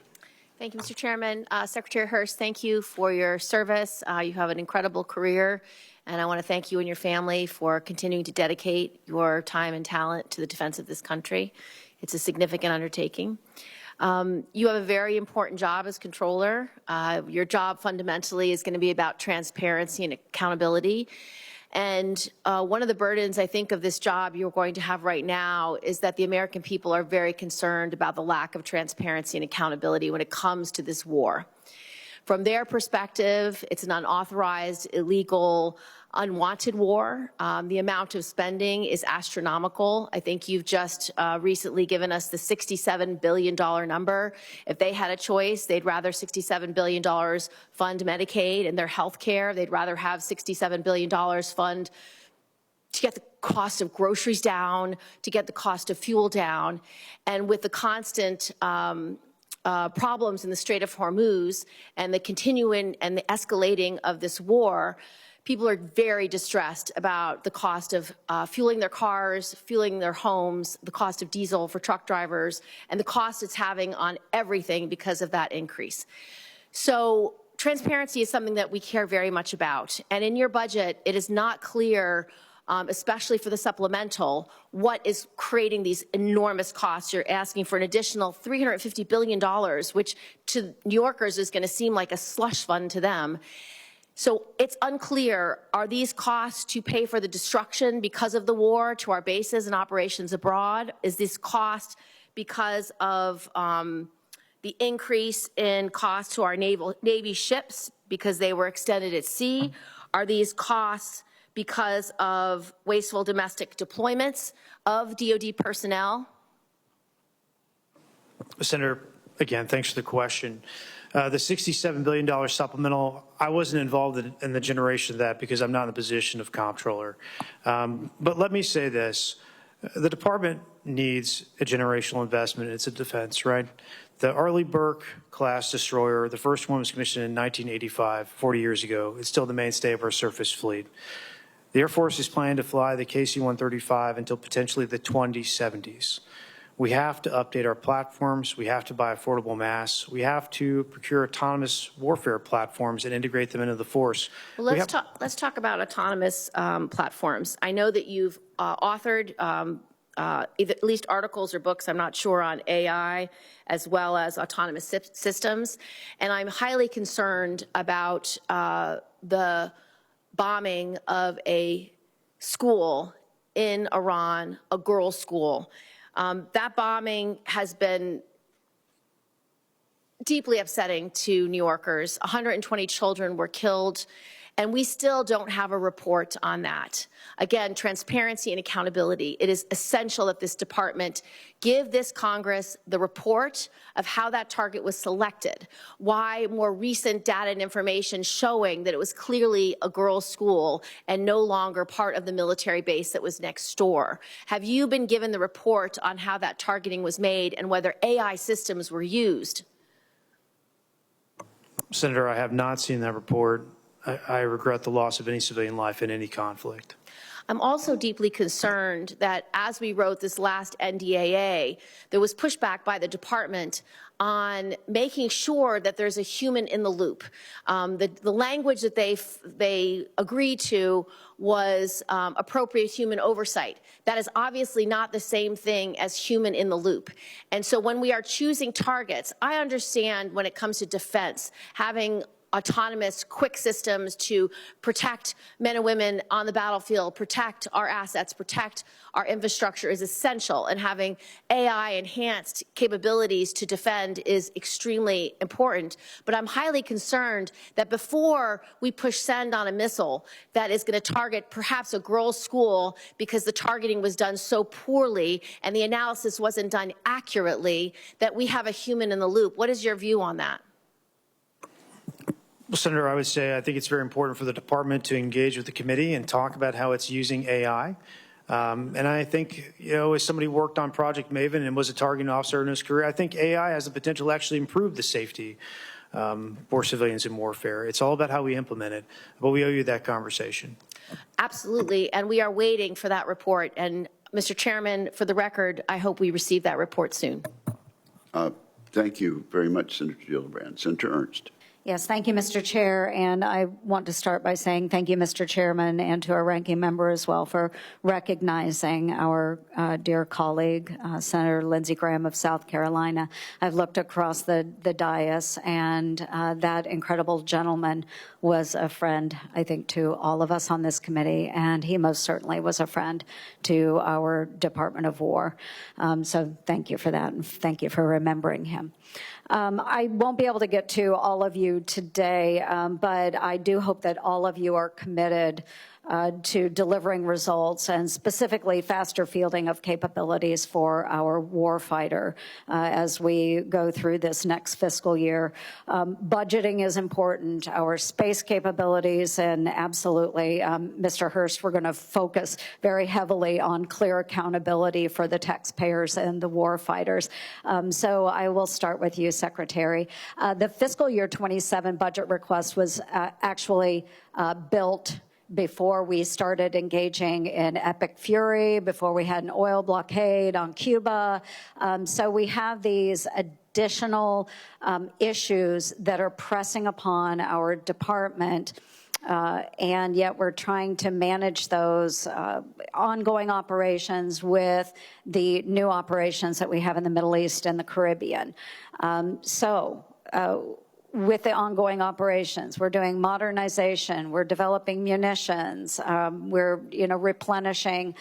Thank you, Mr. Chairman. Secretary Hurst, thank you for your service. You have an incredible career, and I want to thank you and your family for continuing to dedicate your time and talent to the defense of this country. It's a significant undertaking. You have a very important job as controller. Your job fundamentally is going to be about transparency and accountability. And one of the burdens, I think, of this job you're going to have right now is that the American people are very concerned about the lack of transparency and accountability when it comes to this war. From their perspective, it's an unauthorized, illegal, unwanted war. The amount of spending is astronomical. I think you've just recently given us the $67 billion number. If they had a choice, they'd rather $67 billion fund Medicaid and their health care. They'd rather have $67 billion fund to get the cost of groceries down, to get the cost of fuel down. And with the constant problems in the Strait of Hormuz and the continuing and the escalating of this war, people are very distressed about the cost of fueling their cars, fueling their homes, the cost of diesel for truck drivers, and the cost it's having on everything because of that increase. So transparency is something that we care very much about. And in your budget, it is not clear, especially for the supplemental, what is creating these enormous costs. You're asking for an additional $350 billion, which to New Yorkers is going to seem like a slush fund to them. So it's unclear, are these costs to pay for the destruction because of the war to our bases and operations abroad? Is this cost because of the increase in costs to our Navy ships because they were extended at sea? Are these costs because of wasteful domestic deployments of DoD personnel? Senator, again, thanks for the question. The $67 billion supplemental, I wasn't involved in the generation of that because I'm not in the position of comptroller. But let me say this. The department needs a generational investment in its defense, right? The Arleigh Burke class destroyer, the first one was commissioned in 1985, 40 years ago. It's still the mainstay of our surface fleet. The Air Force is planning to fly the KC-135 until potentially the 2070s. We have to update our platforms. We have to buy affordable mass. We have to procure autonomous warfare platforms and integrate them into the force. Well, let's talk about autonomous platforms. I know that you've authored at least articles or books, I'm not sure, on AI as well as autonomous systems. And I'm highly concerned about the bombing of a school in Iran, a girls' school. That bombing has been deeply upsetting to New Yorkers. 120 children were killed, and we still don't have a report on that. Again, transparency and accountability. It is essential that this department give this Congress the report of how that target was selected, why more recent data and information showing that it was clearly a girls' school and no longer part of the military base that was next door. Have you been given the report on how that targeting was made and whether AI systems were used? Senator, I have not seen that report. I regret the loss of any civilian life in any conflict. I'm also deeply concerned that as we wrote this last NDAA, there was pushback by the department on making sure that there's a human in the loop. The language that they agreed to was appropriate human oversight. That is obviously not the same thing as human in the loop. And so when we are choosing targets, I understand when it comes to defense, having autonomous, quick systems to protect men and women on the battlefield, protect our assets, protect our infrastructure is essential, and having AI-enhanced capabilities to defend is extremely important. But I'm highly concerned that before we push send on a missile that is going to target perhaps a girls' school because the targeting was done so poorly and the analysis wasn't done accurately, that we have a human in the loop. What is your view on that? Well, Senator, I would say I think it's very important for the department to engage with the committee and talk about how it's using AI. And I think, as somebody who worked on Project Maven and was a targeting officer in his career, I think AI has the potential to actually improve the safety for civilians in warfare. It's all about how we implement it, but we owe you that conversation. Absolutely, and we are waiting for that report. And Mr. Chairman, for the record, I hope we receive that report soon. Thank you very much, Senator Gillibrand. Senator Ernst. Yes, thank you, Mr. Chair. And I want to start by saying thank you, Mr. Chairman, and to our ranking member as well for recognizing our dear colleague, Senator Lindsey Graham of South Carolina. I've looked across the dais, and that incredible gentleman was a friend, I think, to all of us on this committee, and he most certainly was a friend to our Department of War. So thank you for that, and thank you for remembering him. I won't be able to get to all of you today, but I do hope that all of you are committed to delivering results and specifically faster fielding of capabilities for our warfighter as we go through this next fiscal year. Budgeting is important, our space capabilities, and absolutely, Mr. Hurst, we're going to focus very heavily on clear accountability for the taxpayers and the warfighters. So I will start with you, Secretary. The fiscal year 27 budget request was actually built before we started engaging in epic fury, before we had an oil blockade on Cuba. So we have these additional issues that are pressing upon our department, and yet we're trying to manage those ongoing operations with the new operations that we have in the Middle East and the Caribbean. With the ongoing operations, we're doing modernization, we're developing munitions, we're replenishing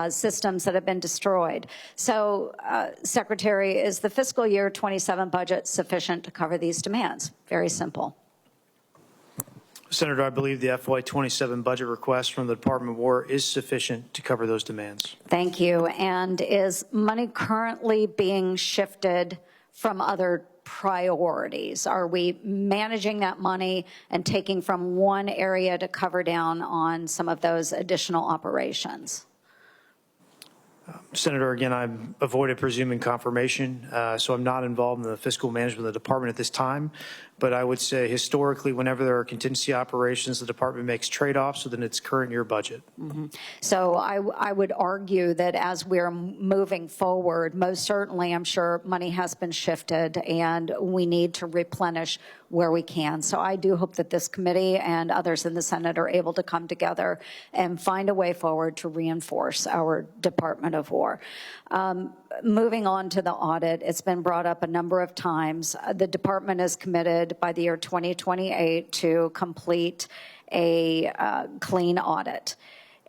systems that have been destroyed. So, Secretary, is the fiscal year 27 budget sufficient to cover these demands? Very simple. Senator, I believe the FY27 budget request from the Department of War is sufficient to cover those demands. Thank you. And is money currently being shifted from other priorities? Are we managing that money and taking from one area to cover down on some of those additional operations? Senator, again, I've avoided presuming confirmation, so I'm not involved in the fiscal management of the department at this time. But I would say historically, whenever there are contingency operations, the department makes trade-offs within its current year budget. Mm-hmm. So I would argue that as we're moving forward, most certainly I'm sure money has been shifted and we need to replenish where we can. So I do hope that this committee and others in the Senate are able to come together and find a way forward to reinforce our Department of War. Moving on to the audit, it's been brought up a number of times. The department is committed by the year 2028 to complete a clean audit.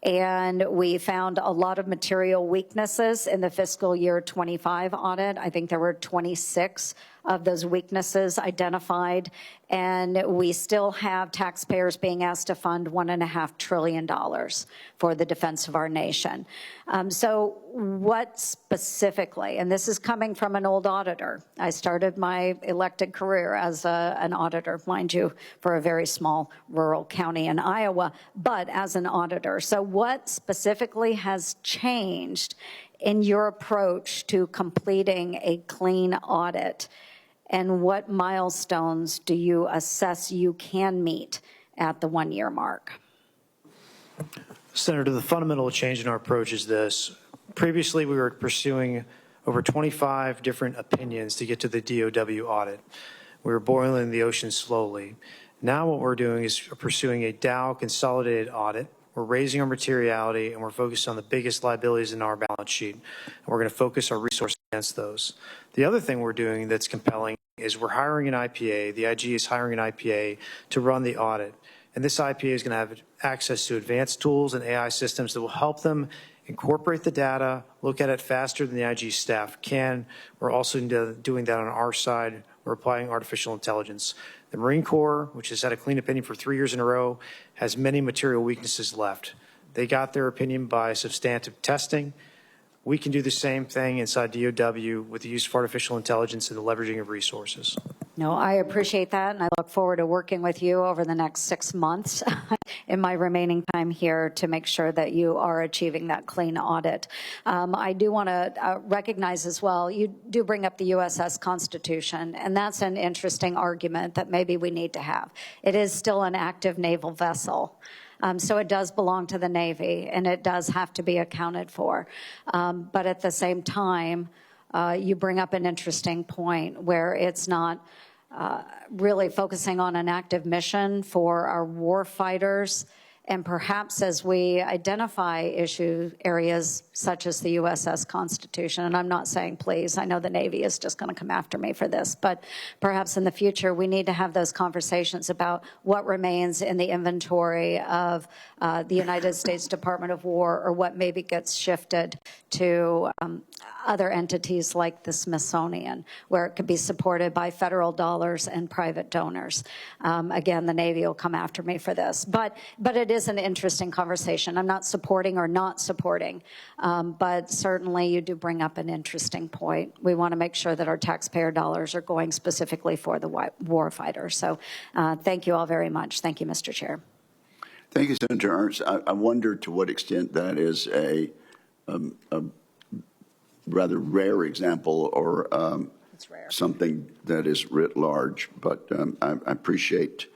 And we found a lot of material weaknesses in the fiscal year 25 audit. I think there were 26 of those weaknesses identified, and we still have taxpayers being asked to fund $1.5 trillion for the defense of our nation. So what specifically, and this is coming from an old auditor. I started my elected career as an auditor, mind you, for a very small rural county in Iowa, but as an auditor. So what specifically has changed in your approach to completing a clean audit? And what milestones do you assess you can meet at the one-year mark? Senator, the fundamental change in our approach is this. Previously, we were pursuing over 25 different opinions to get to the DOW audit. We were boiling the ocean slowly. Now what we're doing is pursuing a Dow consolidated audit. We're raising our materiality, and we're focused on the biggest liabilities in our balance sheet. And we're going to focus our resources against those. The other thing we're doing that's compelling is we're hiring an IPA. The IG is hiring an IPA to run the audit. And this IPA is going to have access to advanced tools and AI systems that will help them incorporate the data, look at it faster than the IG staff can. We're also doing that on our side. We're applying artificial intelligence. The Marine Corps, which has had a clean opinion for 3 years in a row, has many material weaknesses left. They got their opinion by substantive testing. We can do the same thing inside DOW with the use of artificial intelligence and the leveraging of resources. No, I appreciate that, and I look forward to working with you over the next 6 months in my remaining time here to make sure that you are achieving that clean audit. I do want to recognize as well, you do bring up the USS Constitution, and that's an interesting argument that maybe we need to have. It is still an active naval vessel. So it does belong to the Navy, and it does have to be accounted for. But at the same time, you bring up an interesting point where it's not really focusing on an active mission for our war fighters. And perhaps as we identify areas such as the USS Constitution, and I'm not saying please, I know the Navy is just going to come after me for this, but perhaps in the future we need to have those conversations about what remains in the inventory of the United States Department of War, or what maybe gets shifted to other entities like the Smithsonian, where it could be supported by federal dollars and private donors. Again, the Navy will come after me for this, but it is an interesting conversation. I'm not supporting or not supporting, but certainly you do bring up an interesting point. We want to make sure that our taxpayer dollars are going specifically for the war fighter. So thank you all very much. Thank you, Mr. Chair. Thank you, Senator Ernst. I wonder to what extent that is a rather rare example, or something that is writ large, but I appreciate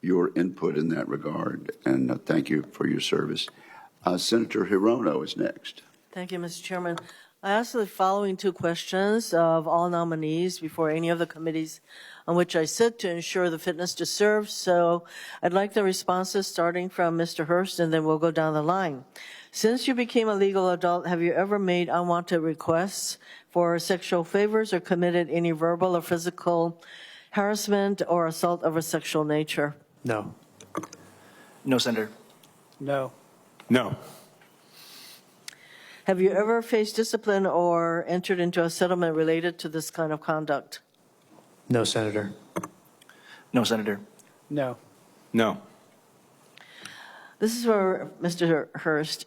your input in that regard, and thank you for your service. Senator Hirono is next. Thank you, Mr. Chairman. I ask the following two questions of all nominees before any of the committees on which I sit to ensure the fitness to serve. So I'd like the responses starting from Mr. Hurst, and then we'll go down the line. Since you became a legal adult, have you ever made unwanted requests for sexual favors or committed any verbal or physical harassment or assault of a sexual nature? No. No, Senator. No. No. Have you ever faced discipline or entered into a settlement related to this kind of conduct? No, Senator. No, Senator. No. No. This is for Mr. Hurst.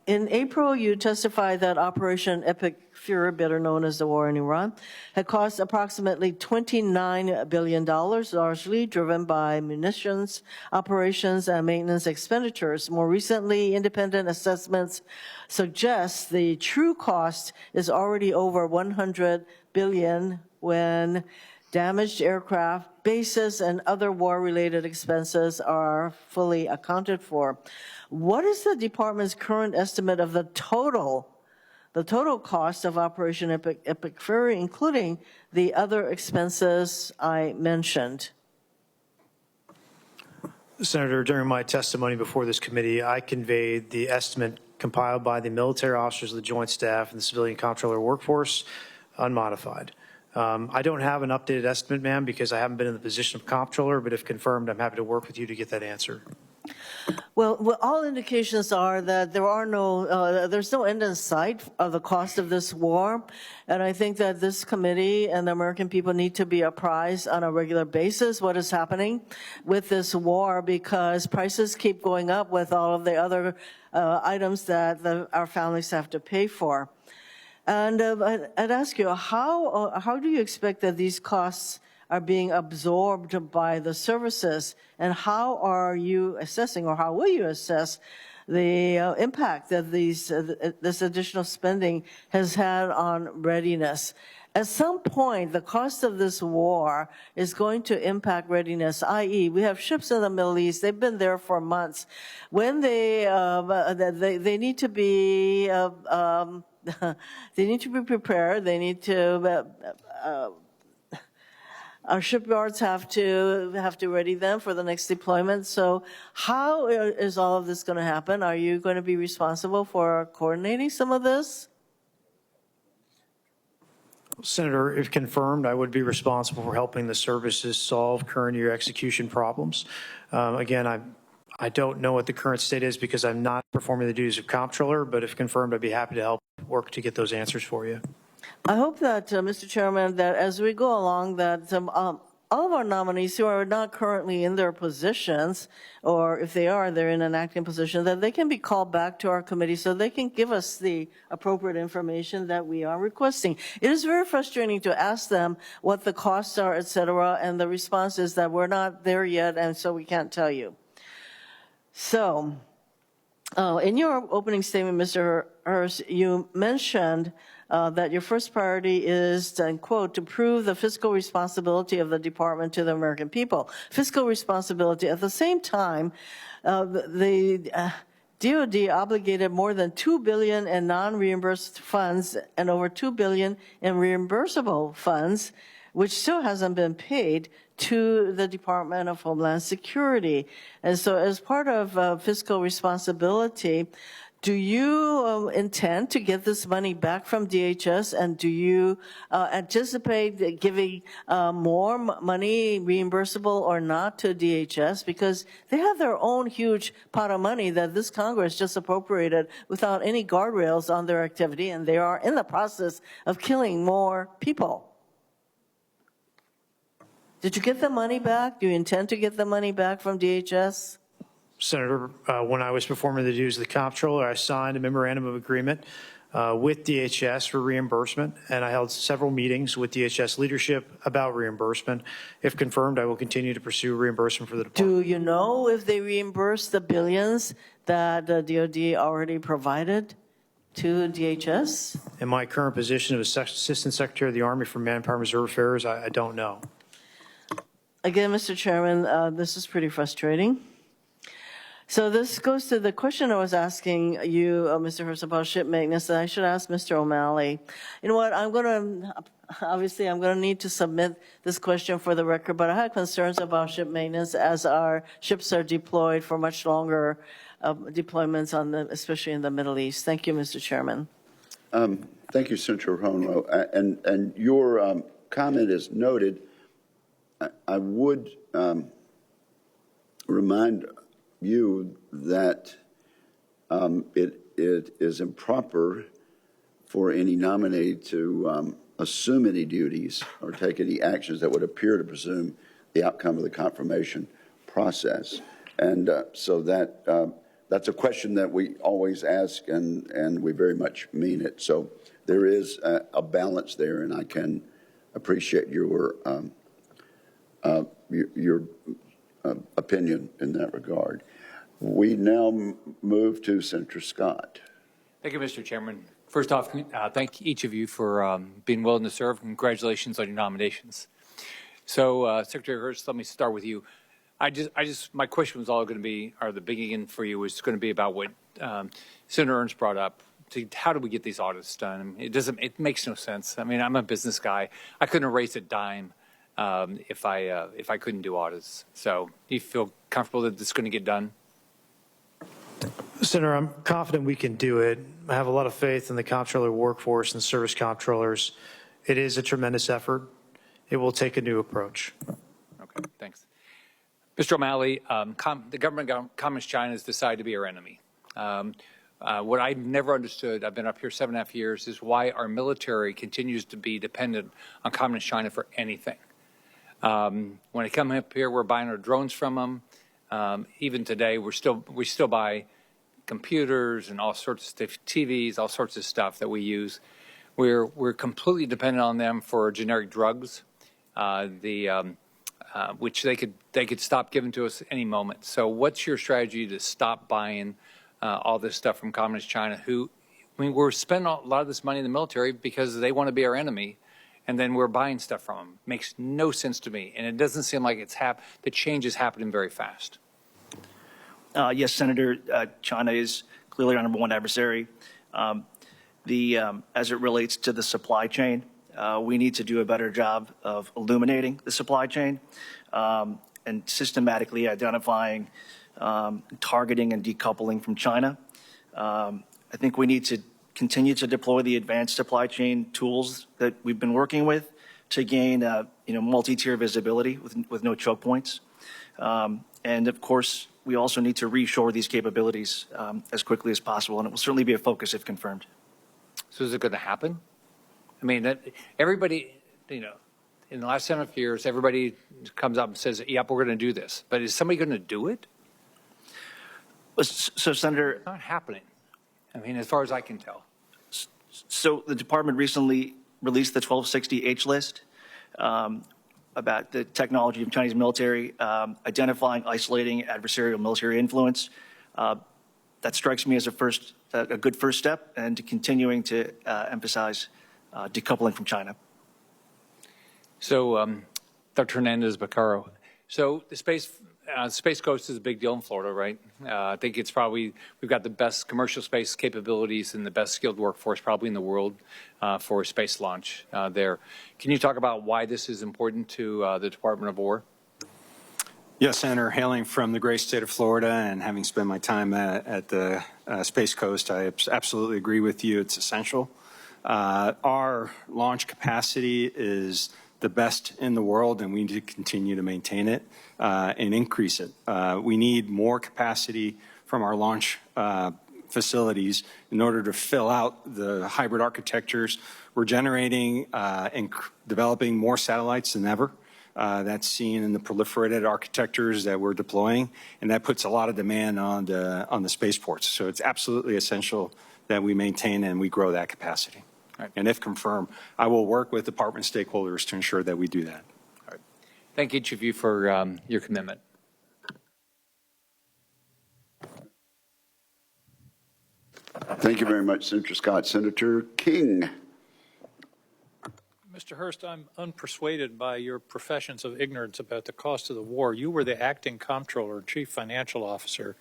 In April, you testified that Operation Epic Fury, better known as the war in Iran, had cost approximately $29 billion, largely driven by munitions, operations, and maintenance expenditures. More recently, independent assessments suggest the true cost is already over $100 billion when damaged aircraft, bases, and other war-related expenses are fully accounted for. What is the department's current estimate of the total cost of Operation Epic Fury, including the other expenses I mentioned? Senator, during my testimony before this committee, I conveyed the estimate compiled by the military officers of the Joint Staff and the civilian comptroller workforce, unmodified. I don't have an updated estimate, ma'am, because I haven't been in the position of comptroller, but if confirmed, I'm happy to work with you to get that answer. Well, all indications are that there's no end in sight of the cost of this war, and I think that this committee and the American people need to be apprised on a regular basis what is happening with this war, because prices keep going up with all of the other items that our families have to pay for. And I'd ask you, how do you expect that these costs are being absorbed by the services, and how are you assessing, or how will you assess the impact that this additional spending has had on readiness? At some point, the cost of this war is going to impact readiness, i.e., we have ships in the Middle East. They've been there for months. When they need to be they need to be prepared. They need to. Our shipyards have to ready them for the next deployment. So, how is all of this going to happen? Are you going to be responsible for coordinating some of this? Senator, if confirmed, I would be responsible for helping the services solve current year execution problems. Again, I don't know what the current state is because I'm not performing the duties of comptroller, but if confirmed, I'd be happy to help work to get those answers for you. I hope that, Mr. Chairman, that as we go along, that all of our nominees who are not currently in their positions, or if they are, they're in an acting position, that they can be called back to our committee so they can give us the appropriate information that we are requesting. It is very frustrating to ask them what the costs are, et cetera, and the response is that we're not there yet, and so we can't tell you. So, in your opening statement, Mr. Hurst, you mentioned that your first priority is, and quote, to prove the fiscal responsibility of the department to the American people. Fiscal responsibility. At the same time, the DOD obligated more than $2 billion in non-reimbursed funds and over $2 billion in reimbursable funds, which still hasn't been paid to the Department of Homeland Security. And so as part of fiscal responsibility, do you intend to get this money back from DHS, and do you anticipate giving more money, reimbursable or not, to DHS? Because they have their own huge pot of money that this Congress just appropriated without any guardrails on their activity, and they are in the process of killing more people. Did you get the money back? Do you intend to get the money back from DHS? Senator, when I was performing the duties of the comptroller, I signed a memorandum of agreement with DHS for reimbursement, and I held several meetings with DHS leadership about reimbursement. If confirmed, I will continue to pursue reimbursement for the department. Do you know if they reimbursed the billions that the DOD already provided to DHS? In my current position of Assistant Secretary of the Army for Manpower and Reserve Affairs, I don't know. Again, Mr. Chairman, this is pretty frustrating. So this goes to the question I was asking you, Mr. Hurst, about ship maintenance, and I should ask Mr. O'Malley. You know what, I'm going to need to submit this question for the record, but I have concerns about ship maintenance as our ships are deployed for much longer deployments, especially in the Middle East. Thank you, Mr. Chairman. Thank you, Senator Honro. And your comment is noted. I would remind you that it is improper for any nominee to assume any duties or take any actions that would appear to presume the outcome of the confirmation process. And so that's a question that we always ask, and we very much mean it. So there is a balance there, and I can appreciate your opinion in that regard. We now move to Senator Scott. Thank you, Mr. Chairman. First off, thank each of you for being willing to serve. Congratulations on your nominations. So, Secretary Hurst, let me start with you. My question was all going to be, or the beginning for you was going to be about what Senator Ernst brought up. How do we get these audits done? It makes no sense. I mean, I'm a business guy. I couldn't erase a dime if I couldn't do audits. So, do you feel comfortable that this is going to get done? Senator, I'm confident we can do it. I have a lot of faith in the comptroller workforce and service comptrollers. It is a tremendous effort. It will take a new approach. Okay, thanks. Mr. O'Malley, the government of Communist China has decided to be our enemy. What I've never understood, I've been up here 7.5 years, is why our military continues to be dependent on Communist China for anything. When they come up here, we're buying our drones from them. Even today, we still buy computers and all sorts of stuff, TVs, all sorts of stuff that we use. We're completely dependent on them for generic drugs, which they could stop giving to us any moment. So, what's your strategy to stop buying all this stuff from Communist China? We're spending a lot of this money in the military because they want to be our enemy, and then we're buying stuff from them. Makes no sense to me, and it doesn't seem like the change is happening very fast. Yes, Senator, China is clearly our number one adversary. As it relates to the supply chain, we need to do a better job of illuminating the supply chain and systematically identifying, targeting and decoupling from China. I think we need to continue to deploy the advanced supply chain tools that we've been working with to gain multi-tier visibility with no choke points. And of course, we also need to reshore these capabilities as quickly as possible, and it will certainly be a focus if confirmed. So is it going to happen? I mean, everybody, in the last 7 years, everybody comes up and says, yep, we're going to do this. But is somebody going to do it? So, Senator, It's not happening. I mean, as far as I can tell. so the department recently released the 1260H list about the technology of Chinese military, identifying, isolating adversarial military influence. That strikes me as a good first step, and continuing to emphasize decoupling from China. So, Dr. Hernandez-Beccaro, so the Space Coast is a big deal in Florida, right? I think it's probably, we've got the best commercial space capabilities and the best skilled workforce probably in the world for space launch there. Can you talk about why this is important to the Department of War? Yes, Senator, hailing from the great state of Florida and having spent my time at the Space Coast, I absolutely agree with you. It's essential. Our launch capacity is the best in the world, and we need to continue to maintain it and increase it. We need more capacity from our launch facilities in order to fill out the hybrid architectures. We're generating and developing more satellites than ever. That's seen in the proliferated architectures that we're deploying, and that puts a lot of demand on the spaceports. So it's absolutely essential that we maintain and we grow that capacity. Right. And if confirmed, I will work with department stakeholders to ensure that we do that. All right. Thank each of you for your commitment. Thank you very much, Senator Scott. Senator King. Mr. Hurst, I'm unpersuaded by your professions of ignorance about the cost of the war. You were the acting comptroller and chief financial officer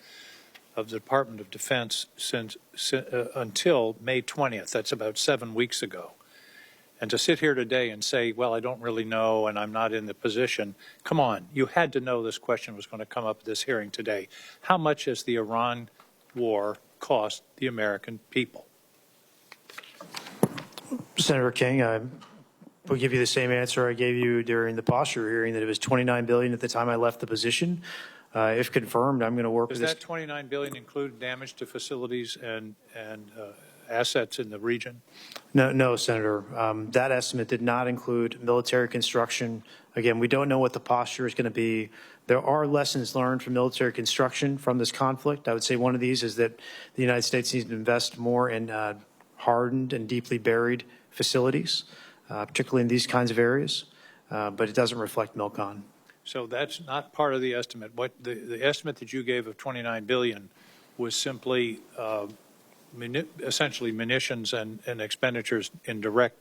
of the Department of Defense until May 20th. That's about 7 weeks ago. And to sit here today and say, well, I don't really know and I'm not in the position, come on, you had to know this question was going to come up at this hearing today. How much has the Iran war cost the American people? Senator King, I will give you the same answer I gave you during the posture hearing, that it was $29 billion at the time I left the position. If confirmed, I'm going to work with this. Does that $29 billion include damage to facilities and assets in the region? No, Senator. That estimate did not include military construction. Again, we don't know what the posture is going to be. There are lessons learned from military construction from this conflict. I would say one of these is that the United States needs to invest more in hardened and deeply buried facilities, particularly in these kinds of areas, but it doesn't reflect MILCON. So that's not part of the estimate. What the estimate that you gave of $29 billion was simply essentially munitions and expenditures in direct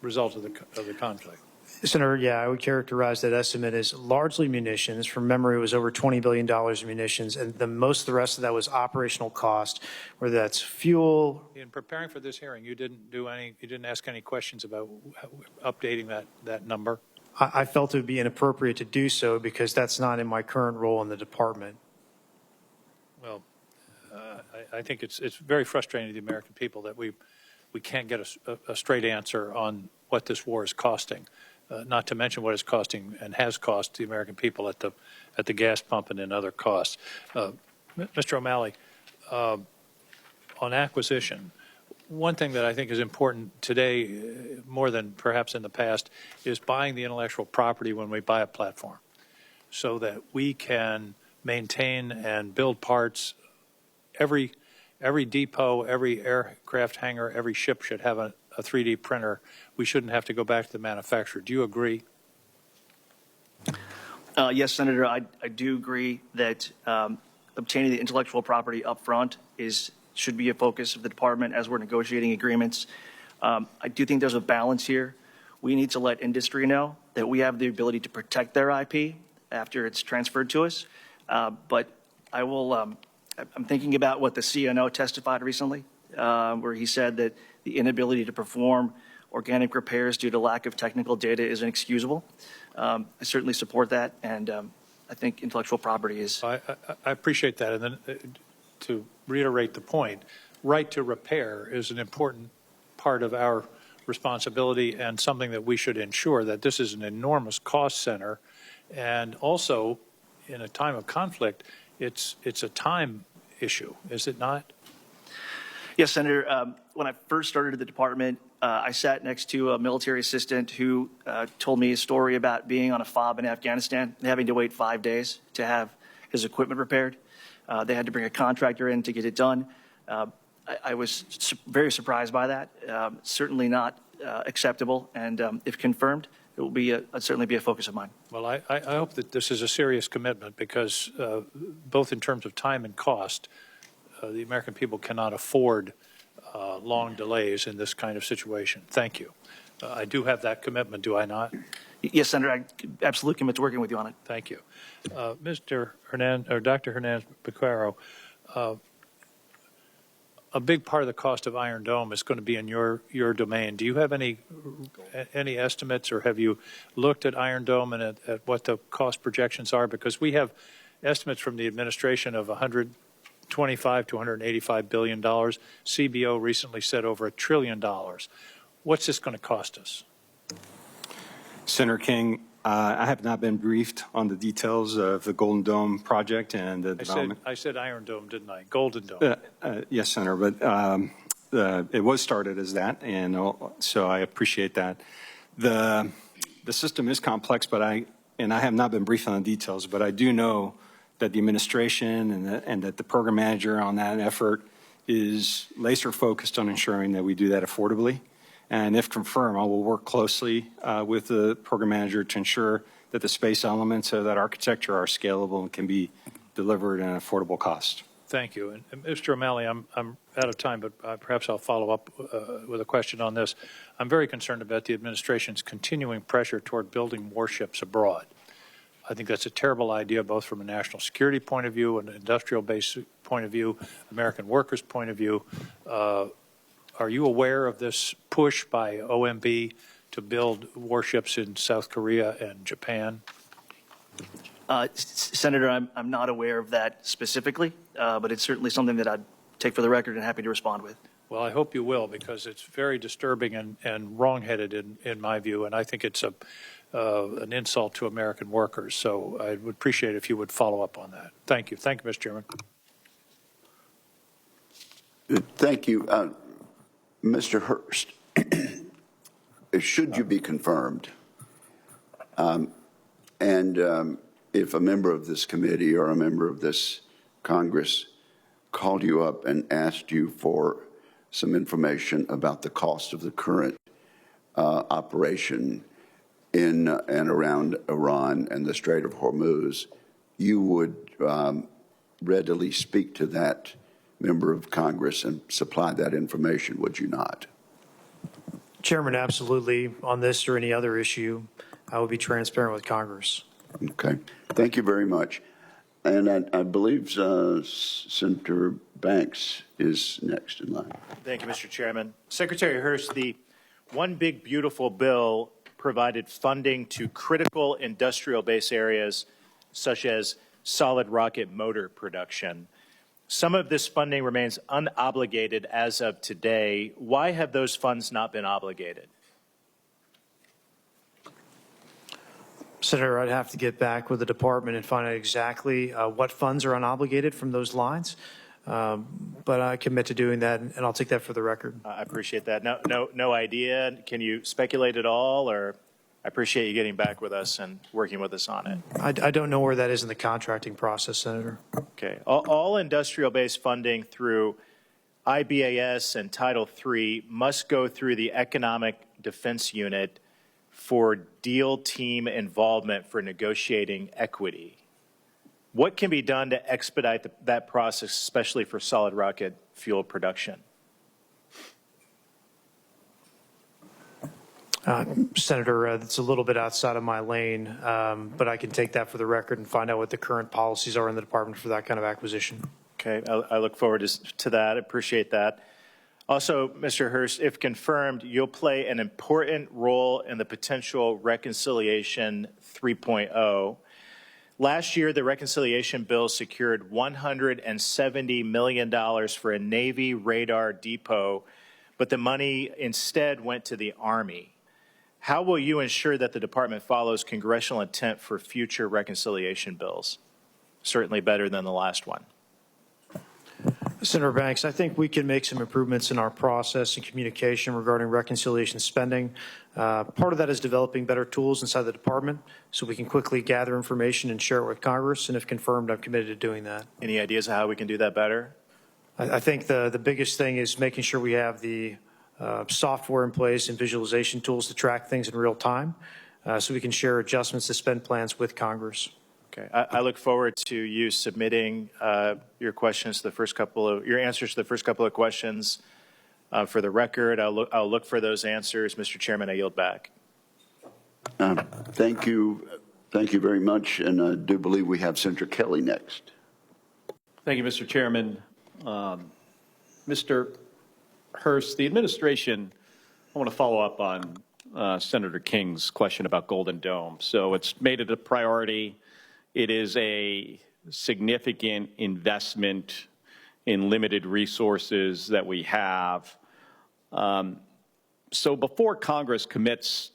result of the conflict. Senator, yeah, I would characterize that estimate as largely munitions. From memory, it was over $20 billion in munitions, and most of the rest of that was operational cost, whether that's fuel. In preparing for this hearing, you didn't ask any questions about updating that number? I felt it would be inappropriate to do so because that's not in my current role in the department. Well, I think it's very frustrating to the American people that we can't get a straight answer on what this war is costing, not to mention what it's costing and has cost the American people at the gas pump and in other costs. Mr. O'Malley, on acquisition, one thing that I think is important today, more than perhaps in the past, is buying the intellectual property when we buy a platform so that we can maintain and build parts. Every depot, every aircraft hangar, every ship should have a 3D printer. We shouldn't have to go back to the manufacturer. Do you agree? Yes, Senator, I do agree that obtaining the intellectual property up front should be a focus of the department as we're negotiating agreements. I do think there's a balance here. We need to let industry know that we have the ability to protect their IP after it's transferred to us. But I will, I'm thinking about what the CNO testified recently, where he said that the inability to perform organic repairs due to lack of technical data is inexcusable. I certainly support that, and I think intellectual property is. I appreciate that. And then to reiterate the point, right to repair is an important part of our responsibility and something that we should ensure that this is an enormous cost center. And also, in a time of conflict, it's a time issue, is it not? Yes, Senator. When I first started at the department, I sat next to a military assistant who told me a story about being on a FOB in Afghanistan and having to wait 5 days to have his equipment repaired. They had to bring a contractor in to get it done. I was very surprised by that. Certainly not acceptable, and if confirmed, it will be certainly be a focus of mine. Well, I hope that this is a serious commitment because both in terms of time and cost, the American people cannot afford long delays in this kind of situation. Thank you. I do have that commitment, do I not? Yes, Senator, I absolutely commit to working with you on it. Thank you. Mr. Hernandez, or Dr. Hernandez-Becerra, a big part of the cost of Iron Dome is going to be in your domain. Do you have any estimates, or have you looked at Iron Dome and at what the cost projections are? Because we have estimates from the administration of $125 to $185 billion. CBO recently said over $1 trillion. What's this going to cost us? Senator King, I have not been briefed on the details of the Golden Dome project and the development. I said Iron Dome, didn't I? Golden Dome. Yes, Senator, but it was started as that, and so I appreciate that. The system is complex, but I have not been briefed on the details, but I do know that the administration and that the program manager on that effort is laser focused on ensuring that we do that affordably. And if confirmed, I will work closely with the program manager to ensure that the space elements of that architecture are scalable and can be delivered at an affordable cost. Thank you. And Mr. O'Malley, I'm out of time, but perhaps I'll follow up with a question on this. I'm very concerned about the administration's continuing pressure toward building warships abroad. I think that's a terrible idea, both from a national security point of view, an industrial base point of view, American workers' point of view. Are you aware of this push by OMB to build warships in South Korea and Japan? Senator, I'm not aware of that specifically, but it's certainly something that I'd take for the record and happy to respond with. Well, I hope you will, because it's very disturbing and wrong-headed in my view, and I think it's an insult to American workers. So I would appreciate it if you would follow up on that. Thank you. Thank you, Mr. Chairman. Thank you. Mr. Hurst, should you be confirmed, if a member of this committee or a member of this Congress called you up and asked you for some information about the cost of the current operation in and around Iran and the Strait of Hormuz, you would readily speak to that member of Congress and supply that information, would you not? Chairman, absolutely. On this or any other issue, I will be transparent with Congress. Okay. Thank you very much. And I believe Senator Banks is next in line. Thank you, Mr. Chairman. Secretary Hurst, the One Big Beautiful Bill provided funding to critical industrial base areas such as solid rocket motor production. Some of this funding remains unobligated as of today. Why have those funds not been obligated? Senator, I'd have to get back with the department and find out exactly what funds are unobligated from those lines. But I commit to doing that, and I'll take that for the record. I appreciate that. No idea. Can you speculate at all, or I appreciate you getting back with us and working with us on it. I don't know where that is in the contracting process, Senator. Okay. All industrial-based funding through IBAS and Title III must go through the Economic Defense Unit for deal team involvement for negotiating equity. What can be done to expedite that process, especially for solid rocket fuel production? Senator, it's a little bit outside of my lane, but I can take that for the record and find out what the current policies are in the department for that kind of acquisition. Okay, I look forward to that. I appreciate that. Also, Mr. Hurst, if confirmed, you'll play an important role in the potential Reconciliation 3.0. Last year, the reconciliation bill secured $170 million for a Navy radar depot, but the money instead went to the Army. How will you ensure that the department follows congressional intent for future reconciliation bills? Certainly better than the last one. Senator Banks, I think we can make some improvements in our process and communication regarding reconciliation spending. Part of that is developing better tools inside the department so we can quickly gather information and share it with Congress. And if confirmed, I'm committed to doing that. Any ideas of how we can do that better? I think the biggest thing is making sure we have the software in place and visualization tools to track things in real time so we can share adjustments to spend plans with Congress. Okay, I look forward to you submitting your questions to the first couple of your answers to the first couple of questions for the record. I'll look for those answers, Mr. Chairman. I yield back. Thank you very much, and I do believe we have Senator Kelly next. Thank you, Mr. Chairman. Mr. Hurst, the administration. I want to follow up on Senator King's question about Golden Dome. So it's made it a priority. It is a significant investment in limited resources that we have. So before Congress commits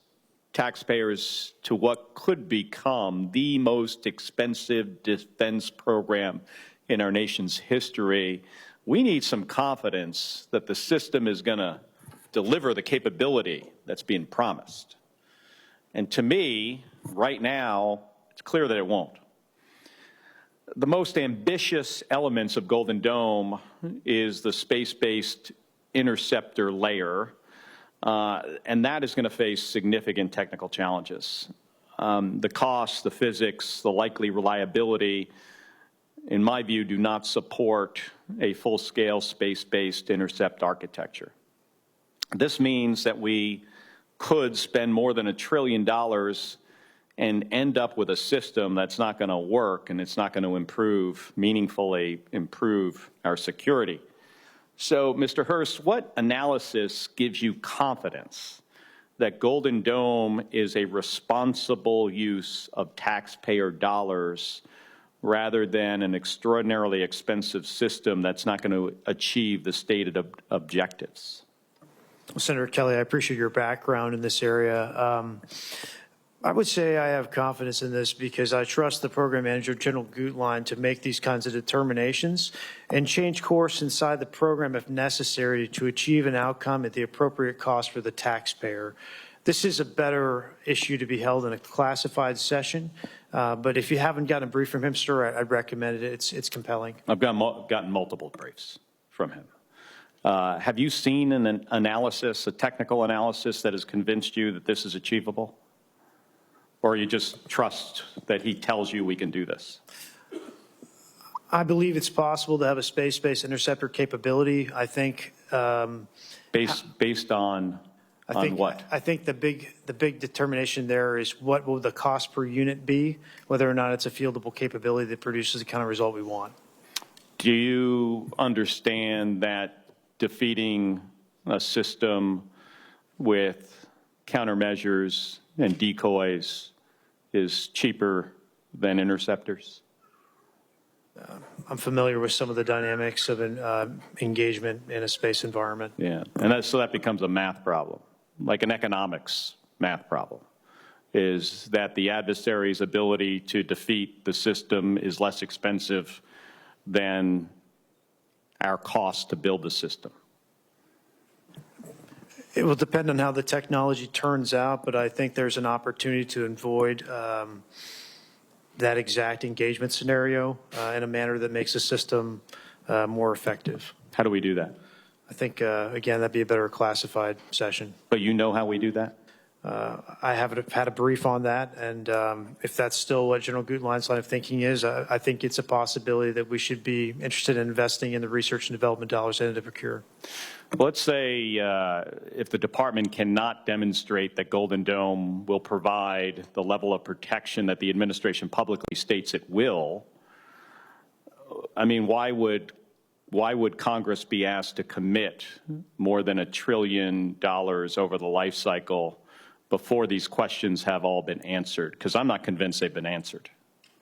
taxpayers to what could become the most expensive defense program in our nation's history, we need some confidence that the system is going to deliver the capability that's being promised. And to me, right now, it's clear that it won't. The most ambitious elements of Golden Dome is the space-based interceptor layer, and that is going to face significant technical challenges. The cost, the physics, the likely reliability, in my view, do not support a full-scale space-based intercept architecture. This means that we could spend more than $1 trillion and end up with a system that's not going to work and it's not going to meaningfully improve our security. So, Mr. Hurst, what analysis gives you confidence that Golden Dome is a responsible use of taxpayer dollars rather than an extraordinarily expensive system that's not going to achieve the stated objectives? Well, Senator Kelly, I appreciate your background in this area. I would say I have confidence in this because I trust the program manager, General Gutlein, to make these kinds of determinations and change course inside the program if necessary to achieve an outcome at the appropriate cost for the taxpayer. This is a better issue to be held in a classified session, but if you haven't gotten a brief from him, sir, I'd recommend it. It's compelling. I've gotten multiple briefs from him. Have you seen an analysis, a technical analysis that has convinced you that this is achievable? Or you just trust that he tells you we can do this? I believe it's possible to have a space-based interceptor capability. I think based on what? I think the big determination there is what will the cost per unit be, whether or not it's a fieldable capability that produces the kind of result we want. Do you understand that defeating a system with countermeasures and decoys is cheaper than interceptors? I'm familiar with some of the dynamics of an engagement in a space environment. Yeah, and so that becomes a math problem, like an economics math problem, is that the adversary's ability to defeat the system is less expensive than our cost to build the system. It will depend on how the technology turns out, but I think there's an opportunity to avoid that exact engagement scenario in a manner that makes the system more effective. How do we do that? I think, again, that'd be a better classified session. But you know how we do that? I haven't had a brief on that, and if that's still what General Gutlein's line of thinking is, I think it's a possibility that we should be interested in investing in the research and development dollars needed to procure. Let's say if the department cannot demonstrate that Golden Dome will provide the level of protection that the administration publicly states it will, I mean, why would Congress be asked to commit more than $1 trillion over the life cycle before these questions have all been answered? Because I'm not convinced they've been answered.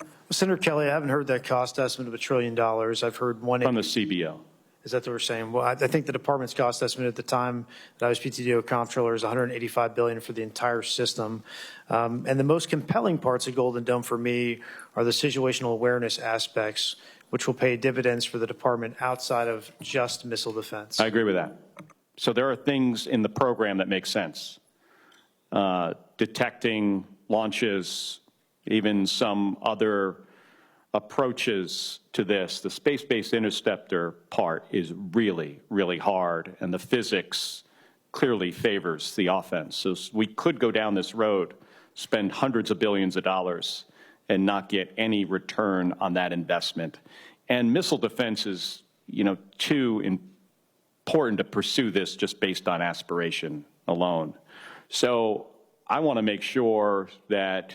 Well, Senator Kelly, I haven't heard that cost estimate of $1 trillion. I've heard one from the CBO. Is that what we're saying? Well, I think the department's cost estimate at the time that I was PTDO comptroller is $185 billion for the entire system. And the most compelling parts of Golden Dome for me are the situational awareness aspects, which will pay dividends for the department outside of just missile defense. I agree with that. So there are things in the program that make sense. Detecting launches, even some other approaches to this. The space-based interceptor part is really, really hard, and the physics clearly favors the offense. So we could go down this road, spend hundreds of billions of dollars, and not get any return on that investment. And missile defense is, too important to pursue this just based on aspiration alone. So I want to make sure that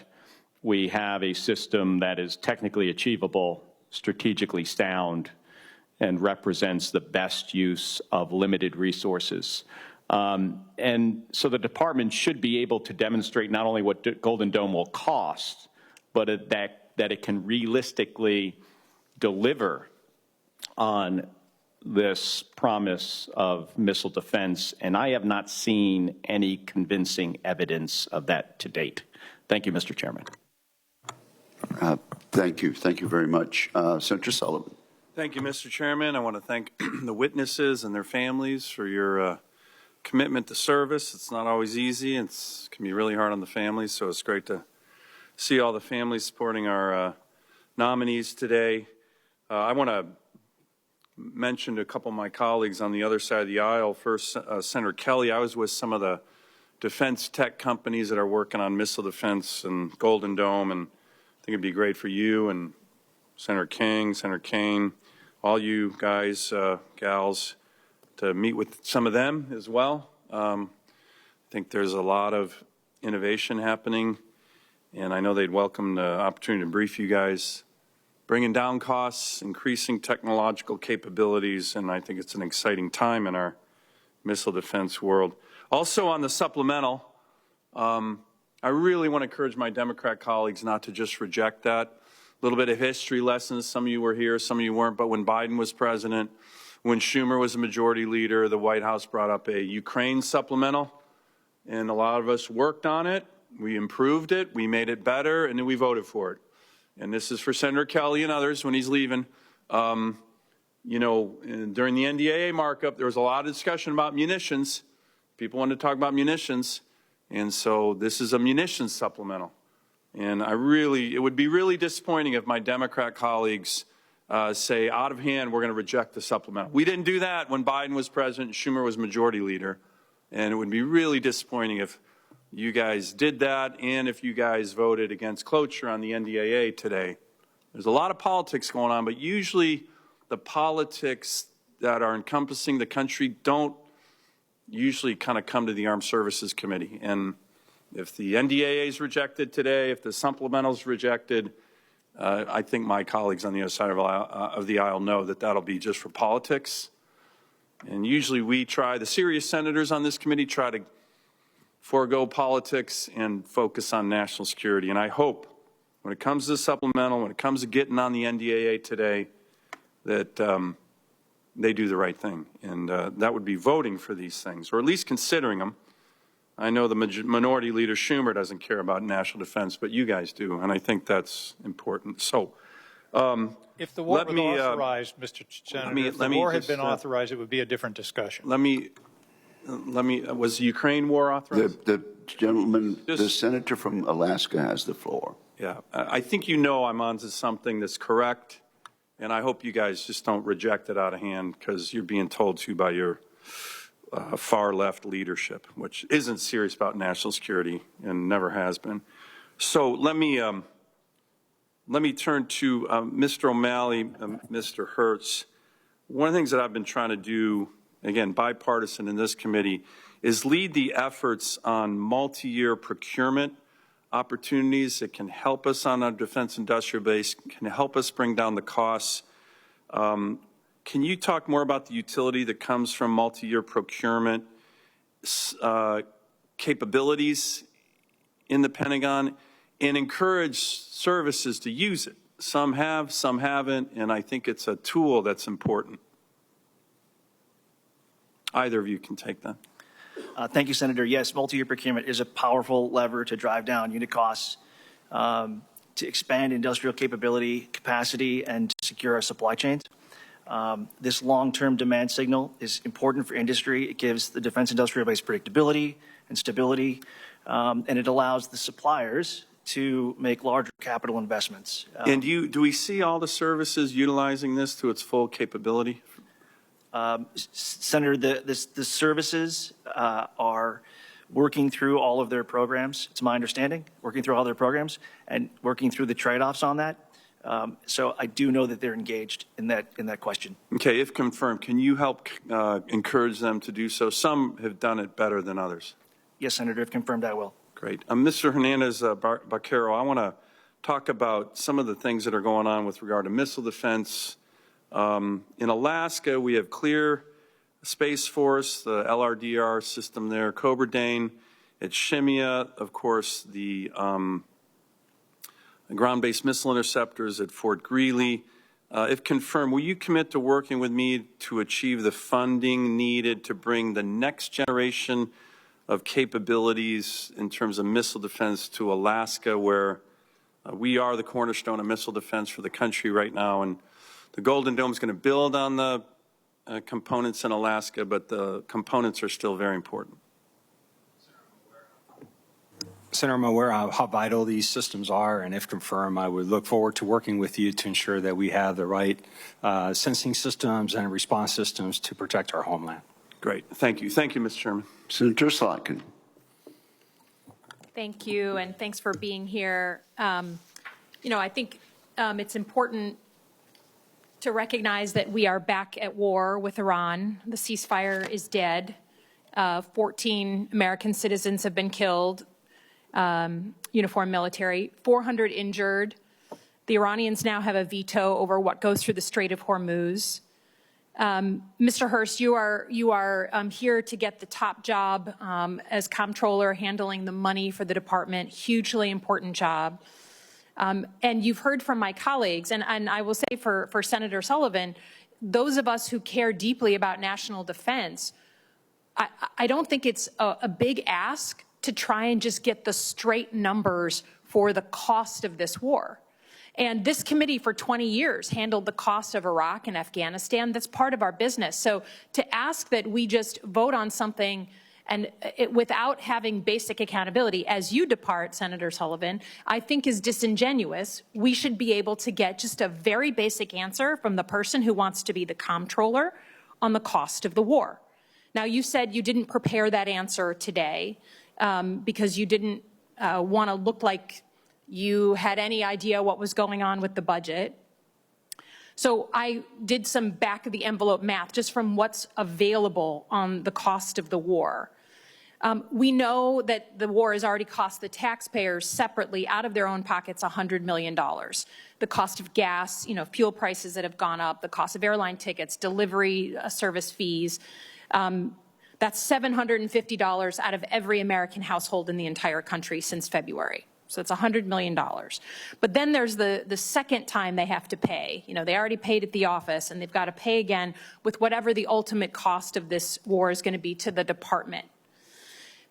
we have a system that is technically achievable, strategically sound, and represents the best use of limited resources. And so the department should be able to demonstrate not only what Golden Dome will cost, but that it can realistically deliver on this promise of missile defense. And I have not seen any convincing evidence of that to date. Thank you, Mr. Chairman. Thank you. Thank you very much. Senator Sullivan. Thank you, Mr. Chairman. I want to thank the witnesses and their families for your commitment to service. It's not always easy. It can be really hard on the families, so it's great to see all the families supporting our nominees today. I want to mention to a couple of my colleagues on the other side of the aisle. First, Senator Kelly. I was with some of the defense tech companies that are working on missile defense and Golden Dome, and I think it'd be great for you and Senator King, Senator Kane, all you guys, gals, to meet with some of them as well. I think there's a lot of innovation happening, and I know they'd welcome the opportunity to brief you guys, bringing down costs, increasing technological capabilities, and I think it's an exciting time in our missile defense world. Also on the supplemental, I really want to encourage my Democrat colleagues not to just reject that. A little bit of history lessons. Some of you were here, some of you weren't, but when Biden was president, when Schumer was a majority leader, the White House brought up a Ukraine supplemental, and a lot of us worked on it. We improved it, we made it better, and then we voted for it. And this is for Senator Kelly and others when he's leaving. During the NDAA markup, there was a lot of discussion about munitions. People wanted to talk about munitions. And so this is a munitions supplemental. And it would be really disappointing if my Democrat colleagues say, out of hand, we're going to reject the supplemental. We didn't do that when Biden was president and Schumer was majority leader. And it would be really disappointing if you guys did that and if you guys voted against cloture on the NDAA today. There's a lot of politics going on, but usually the politics that are encompassing the country don't usually kind of come to the Armed Services Committee. And if the NDAA is rejected today, if the supplemental is rejected, I think my colleagues on the other side of the aisle know that that'll be just for politics. And usually the serious senators on this committee try to forego politics and focus on national security. And I hope when it comes to the supplemental, when it comes to getting on the NDAA today, that they do the right thing. And that would be voting for these things, or at least considering them. I know the minority leader Schumer doesn't care about national defense, but you guys do, and I think that's important. So, if the war was authorized, Mr. Senator, if the war had been authorized, it would be a different discussion. Was the Ukraine war authorized? The gentleman, the senator from Alaska has the floor. Yeah, I think I'm onto something that's correct, and I hope you guys just don't reject it out of hand because you're being told to by your far left leadership, which isn't serious about national security and never has been. So let me turn to Mr. O'Malley, Mr. Hurst. One of the things that I've been trying to do, again, bipartisan in this committee, is lead the efforts on multi-year procurement opportunities that can help us on our defense industrial base, can help us bring down the costs. Can you talk more about the utility that comes from multi-year procurement capabilities in the Pentagon and encourage services to use it? Some have, some haven't, and I think it's a tool that's important. Either of you can take that. Thank you, Senator. Yes, multi-year procurement is a powerful lever to drive down unit costs, to expand industrial capability, capacity, and to secure our supply chains. This long-term demand signal is important for industry. It gives the defense industrial base predictability and stability, and it allows the suppliers to make larger capital investments. And do we see all the services utilizing this to its full capability? Senator, the services are working through all of their programs. It's my understanding, working through all their programs and working through the trade-offs on that. So I do know that they're engaged in that question. Okay, if confirmed, can you help encourage them to do so? Some have done it better than others. Yes, Senator, if confirmed, I will. Great. Mr. Hernandez-Vaquero, I want to talk about some of the things that are going on with regard to missile defense. In Alaska, we have Clear Space Force, the LRDR system there, Cobra Dane. At Shemya, of course, the ground-based missile interceptors at Fort Greely. If confirmed, will you commit to working with me to achieve the funding needed to bring the next generation of capabilities in terms of missile defense to Alaska, where we are the cornerstone of missile defense for the country right now? And the Golden Dome is going to build on the components in Alaska, but the components are still very important. Senator, I'm aware of how vital these systems are, and if confirmed, I would look forward to working with you to ensure that we have the right sensing systems and response systems to protect our homeland. Great. Thank you. Thank you, Mr. Chairman. Senator Slotkin. Thank you, and thanks for being here. I think it's important to recognize that we are back at war with Iran. The ceasefire is dead. 14 American citizens have been killed. Uniformed military, 400 injured. The Iranians now have a veto over what goes through the Strait of Hormuz. Mr. Hurst, you are here to get the top job as comptroller, handling the money for the department. Hugely important job. And you've heard from my colleagues, and I will say for Senator Sullivan, those of us who care deeply about national defense, I don't think it's a big ask to try and just get the straight numbers for the cost of this war. And this committee for 20 years handled the cost of Iraq and Afghanistan. That's part of our business. So to ask that we just vote on something and without having basic accountability, as you depart, Senator Sullivan, I think is disingenuous. We should be able to get just a very basic answer from the person who wants to be the comptroller on the cost of the war. Now, you said you didn't prepare that answer today because you didn't want to look like you had any idea what was going on with the budget. So I did some back-of-the-envelope math just from what's available on the cost of the war. We know that the war has already cost the taxpayers separately out of their own pockets $100 million. The cost of gas, fuel prices that have gone up, the cost of airline tickets, delivery service fees. That's $750 out of every American household in the entire country since February. So it's $100 million. But then there's the second time they have to pay. They already paid at the office, and they've got to pay again with whatever the ultimate cost of this war is going to be to the department.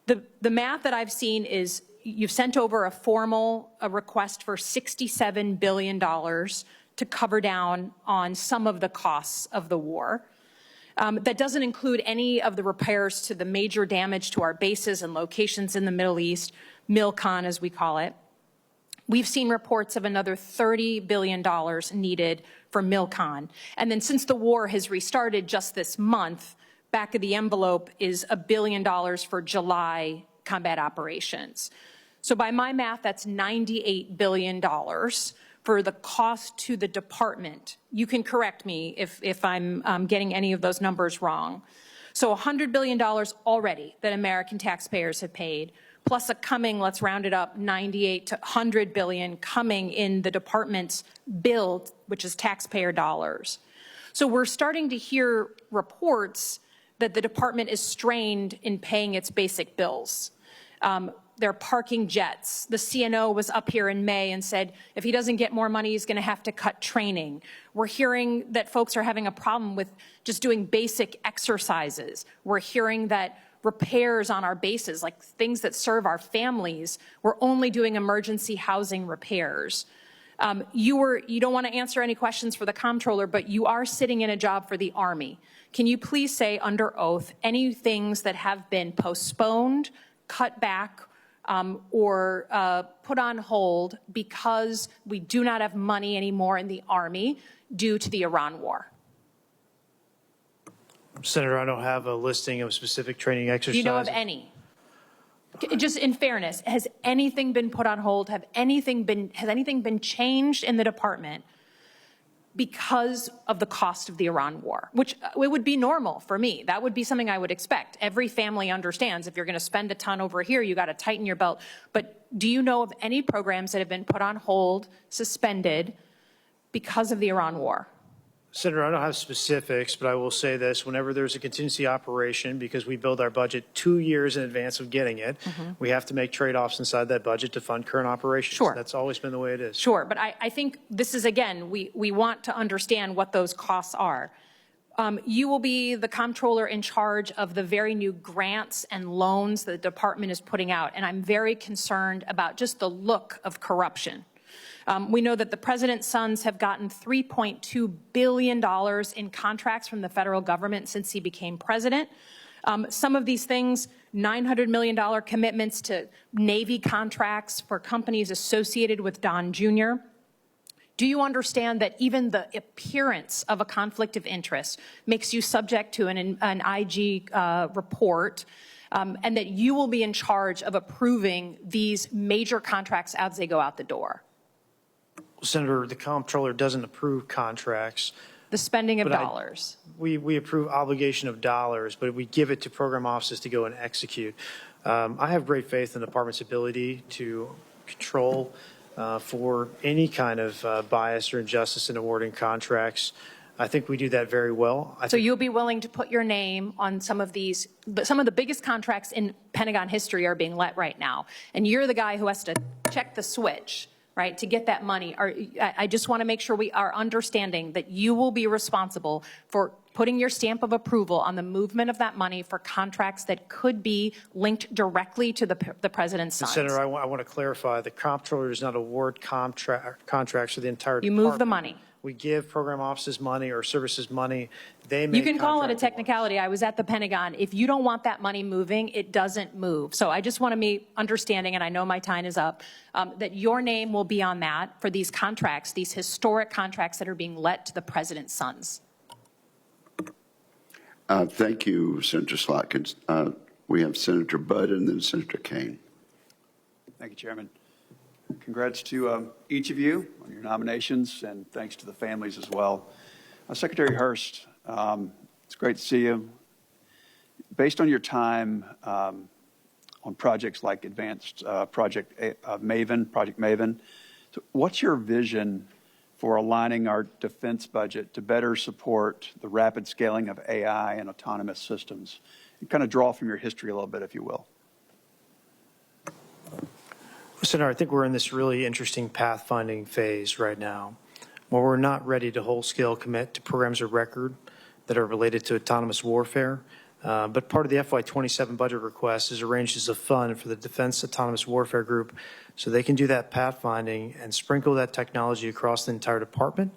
The math that I've seen is you've sent over a request for $67 billion to cover down on some of the costs of the war. That doesn't include any of the repairs to the major damage to our bases and locations in the Middle East, MILCON as we call it. We've seen reports of another $30 billion needed for MILCON. And then since the war has restarted just this month, back of the envelope is $1 billion for July combat operations. So by my math, that's $98 billion for the cost to the department. You can correct me if I'm getting any of those numbers wrong. So $100 billion already that American taxpayers have paid, plus a coming, let's round it up, 98 to 100 billion coming in the department's bill, which is taxpayer dollars. So we're starting to hear reports that the department is strained in paying its basic bills. They're parking jets. The CNO was up here in May and said if he doesn't get more money, he's going to have to cut training. We're hearing that folks are having a problem with just doing basic exercises. We're hearing that repairs on our bases, like things that serve our families, we're only doing emergency housing repairs. You don't want to answer any questions for the comptroller, but you are sitting in a job for the Army. Can you please say under oath any things that have been postponed, cut back, or put on hold because we do not have money anymore in the Army due to the Iran war? Senator, I don't have a listing of specific training exercises. Do you know of any? Just in fairness, has anything been put on hold? Has anything been changed in the department because of the cost of the Iran war? Which it would be normal for me. That would be something I would expect. Every family understands if you're going to spend a ton over here, you got to tighten your belt. But do you know of any programs that have been put on hold, suspended because of the Iran war? Senator, I don't have specifics, but I will say this. Whenever there's a contingency operation, because we build our budget 2 years in advance of getting it, we have to make trade-offs inside that budget to fund current operations. Sure. That's always been the way it is. Sure, but I think this is, again, we want to understand what those costs are. You will be the comptroller in charge of the very new grants and loans that the department is putting out, and I'm very concerned about just the look of corruption. We know that the president's sons have gotten $3.2 billion in contracts from the federal government since he became president. Some of these things, $900 million commitments to Navy contracts for companies associated with Don Jr. Do you understand that even the appearance of a conflict of interest makes you subject to an IG report, and that you will be in charge of approving these major contracts as they go out the door? Senator, the comptroller doesn't approve contracts. The spending of dollars. We approve obligation of dollars, but we give it to program offices to go and execute. I have great faith in the department's ability to control for any kind of bias or injustice in awarding contracts. I think we do that very well. So you'll be willing to put your name on some of these, but some of the biggest contracts in Pentagon history are being let right now, and you're the guy who has to check the switch, right, to get that money. I just want to make sure we are understanding that you will be responsible for putting your stamp of approval on the movement of that money for contracts that could be linked directly to the president's sons. Senator, I want to clarify, the comptroller does not award contracts for the entire department. You move the money. We give program offices money or services money. They make You can call it a contract technicality. I was at the Pentagon. If you don't want that money moving, it doesn't move. So I just want to be understanding, and I know my time is up, that your name will be on that for these contracts, these historic contracts that are being let to the president's sons. Thank you, Senator Slotkins. We have Senator Budd and then Senator Kane. Thank you, Chairman. Congrats to each of you on your nominations, and thanks to the families as well. Secretary Hurst, it's great to see you. Based on your time on projects like Advanced Project Maven, so what's your vision for aligning our defense budget to better support the rapid scaling of AI and autonomous systems? And kind of draw from your history a little bit, if you will. Senator, I think we're in this really interesting pathfinding phase right now, where we're not ready to whole-scale commit to programs of record that are related to autonomous warfare. But part of the FY27 budget request is arranged as a fund for the Defense Autonomous Warfare Group, so they can do that pathfinding and sprinkle that technology across the entire department,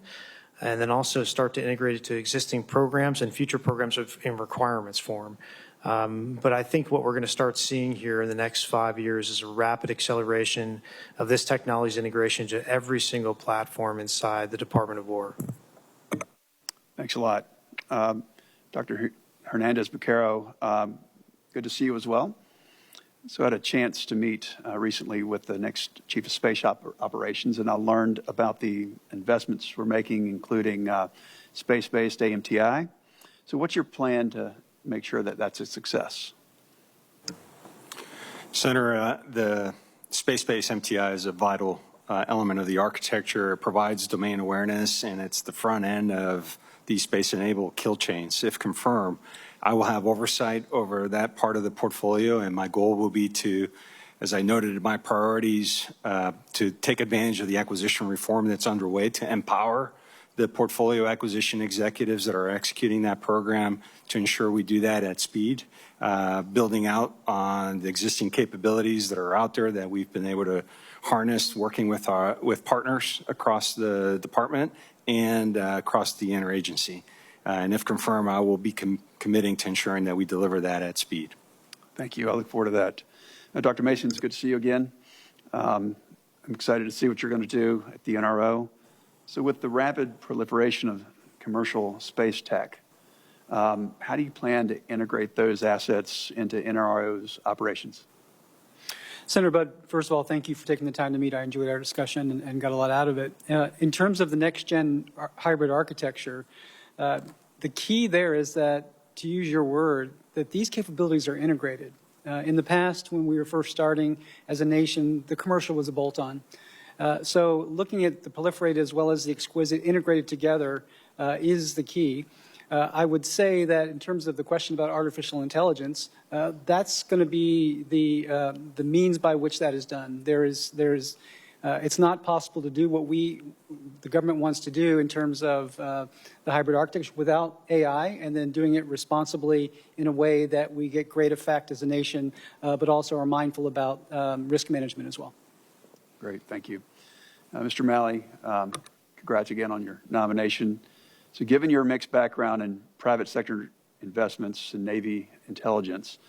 and then also start to integrate it to existing programs and future programs in requirements form. But I think what we're going to start seeing here in the next 5 years is a rapid acceleration of this technology's integration to every single platform inside the Department of War. Thanks a lot. Dr. Hernandez-Becerro, good to see you as well. So I had a chance to meet recently with the next Chief of Space Operations, and I learned about the investments we're making, including space-based AMTI. So what's your plan to make sure that that's a success? Senator, the space-based MTI is a vital element of the architecture. It provides domain awareness, and it's the front end of these space-enabled kill chains. If confirmed, I will have oversight over that part of the portfolio, and my goal will be to, as I noted in my priorities, to take advantage of the acquisition reform that's underway to empower the portfolio acquisition executives that are executing that program to ensure we do that at speed, building out on the existing capabilities that are out there that we've been able to harness, working with partners across the department and across the interagency. And if confirmed, I will be committing to ensuring that we deliver that at speed. Thank you. I look forward to that. Dr. Mason, it's good to see you again. I'm excited to see what you're going to do at the NRO. So with the rapid proliferation of commercial space tech, how do you plan to integrate those assets into NRO's operations? Senator Budd, first of all, thank you for taking the time to meet. I enjoyed our discussion and got a lot out of it. In terms of the next-gen hybrid architecture, the key there is that, to use your word, that these capabilities are integrated. In the past, when we were first starting as a nation, the commercial was a bolt-on. So looking at the proliferated as well as the exquisite integrated together is the key. I would say that in terms of the question about artificial intelligence, that's going to be the means by which that is done. It's not possible to do what the government wants to do in terms of the hybrid architecture without AI, and then doing it responsibly in a way that we get great effect as a nation, but also are mindful about risk management as well. Great, thank you. Mr. Malley, congrats again on your nomination. So given your mixed background in private sector investments and Navy intelligence,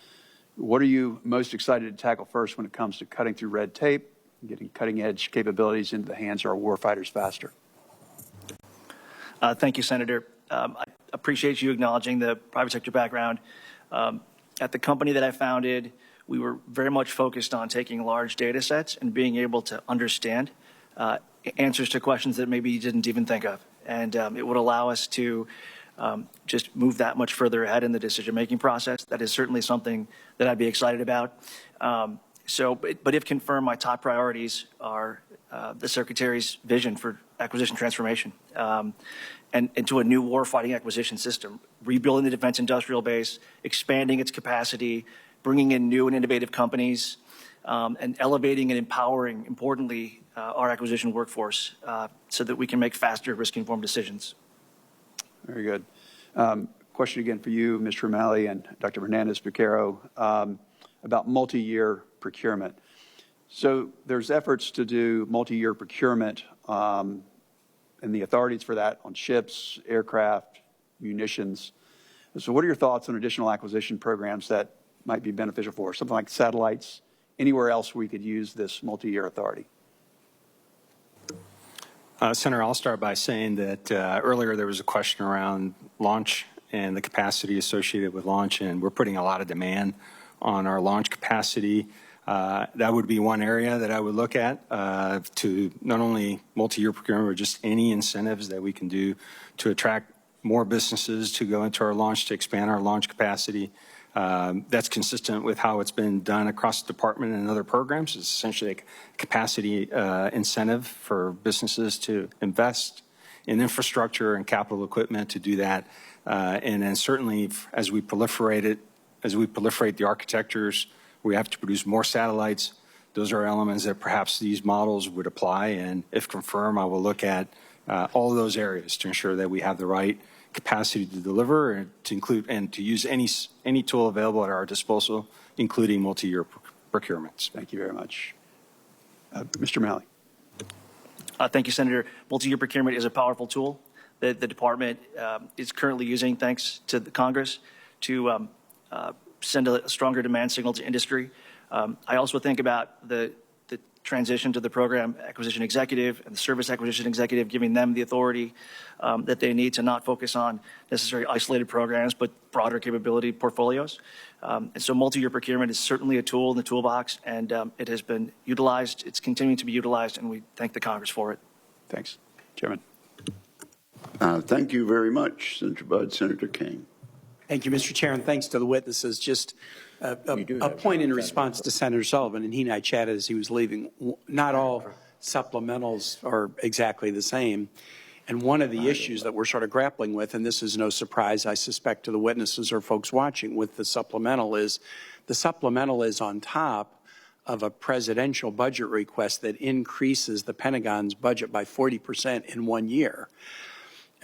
what are you most excited to tackle first when it comes to cutting through red tape and getting cutting-edge capabilities into the hands of our warfighters faster? Thank you, Senator. I appreciate you acknowledging the private sector background. At the company that I founded, we were very much focused on taking large data sets and being able to understand answers to questions that maybe you didn't even think of. And it would allow us to just move that much further ahead in the decision-making process. That is certainly something that I'd be excited about. But if confirmed, my top priorities are the Secretary's vision for acquisition transformation and to a new warfighting acquisition system, rebuilding the defense industrial base, expanding its capacity, bringing in new and innovative companies, and elevating and empowering, importantly, our acquisition workforce so that we can make faster, risk-informed decisions. Very good. Question again for you, Mr. O'Malley and Dr. Hernandez-Becerro, about multi-year procurement. So there's efforts to do multi-year procurement and the authorities for that on ships, aircraft, munitions. So what are your thoughts on additional acquisition programs that might be beneficial for us, something like satellites, anywhere else we could use this multi-year authority? Senator, I'll start by saying that earlier there was a question around launch and the capacity associated with launch, and we're putting a lot of demand on our launch capacity. That would be one area that I would look at to not only multi-year procurement, but just any incentives that we can do to attract more businesses to go into our launch, to expand our launch capacity. That's consistent with how it's been done across the department and other programs. It's essentially a capacity incentive for businesses to invest in infrastructure and capital equipment to do that. And then certainly as we proliferate the architectures, we have to produce more satellites. Those are elements that perhaps these models would apply. And if confirmed, I will look at all of those areas to ensure that we have the right capacity to deliver and to include and to use any tool available at our disposal, including multi-year procurements. Thank you very much. Mr. Malley. Thank you, Senator. Multi-year procurement is a powerful tool that the department is currently using, thanks to the Congress, to send a stronger demand signal to industry. I also think about the transition to the program acquisition executive and the service acquisition executive, giving them the authority that they need to not focus on necessarily isolated programs, but broader capability portfolios. And so multi-year procurement is certainly a tool in the toolbox, and it has been utilized. It's continuing to be utilized, and we thank the Congress for it. Thanks. Chairman. Thank you very much, Senator Budd. Senator King. Thank you, Mr. Chair, and thanks to the witnesses. Just a point in response to Senator Sullivan, and he and I chatted as he was leaving. Not all supplementals are exactly the same. And one of the issues that we're sort of grappling with, and this is no surprise, I suspect, to the witnesses or folks watching with the supplemental is on top of a presidential budget request that increases the Pentagon's budget by 40% in 1 year.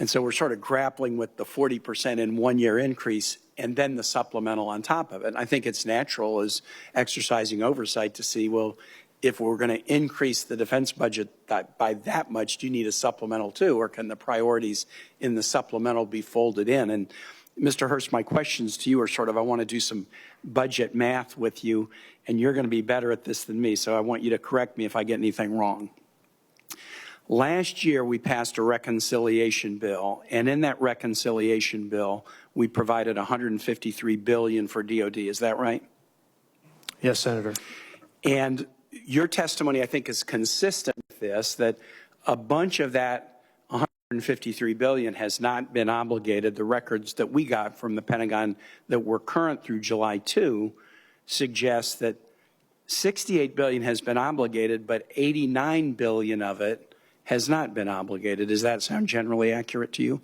And so we're sort of grappling with the 40% in 1 year increase and then the supplemental on top of it. And I think it's natural as exercising oversight to see, well, if we're going to increase the defense budget by that much, do you need a supplemental too? Or can the priorities in the supplemental be folded in? And Mr. Hurst, my questions to you are sort of, I want to do some budget math with you, and you're going to be better at this than me, so I want you to correct me if I get anything wrong. Last year, we passed a reconciliation bill, and in that reconciliation bill, we provided $153 billion for DOD. Is that right? Yes, Senator. And your testimony, I think, is consistent with this, that a bunch of that $153 billion has not been obligated. The records that we got from the Pentagon that were current through July 2 suggest that $68 billion has been obligated, but $89 billion of it has not been obligated. Does that sound generally accurate to you?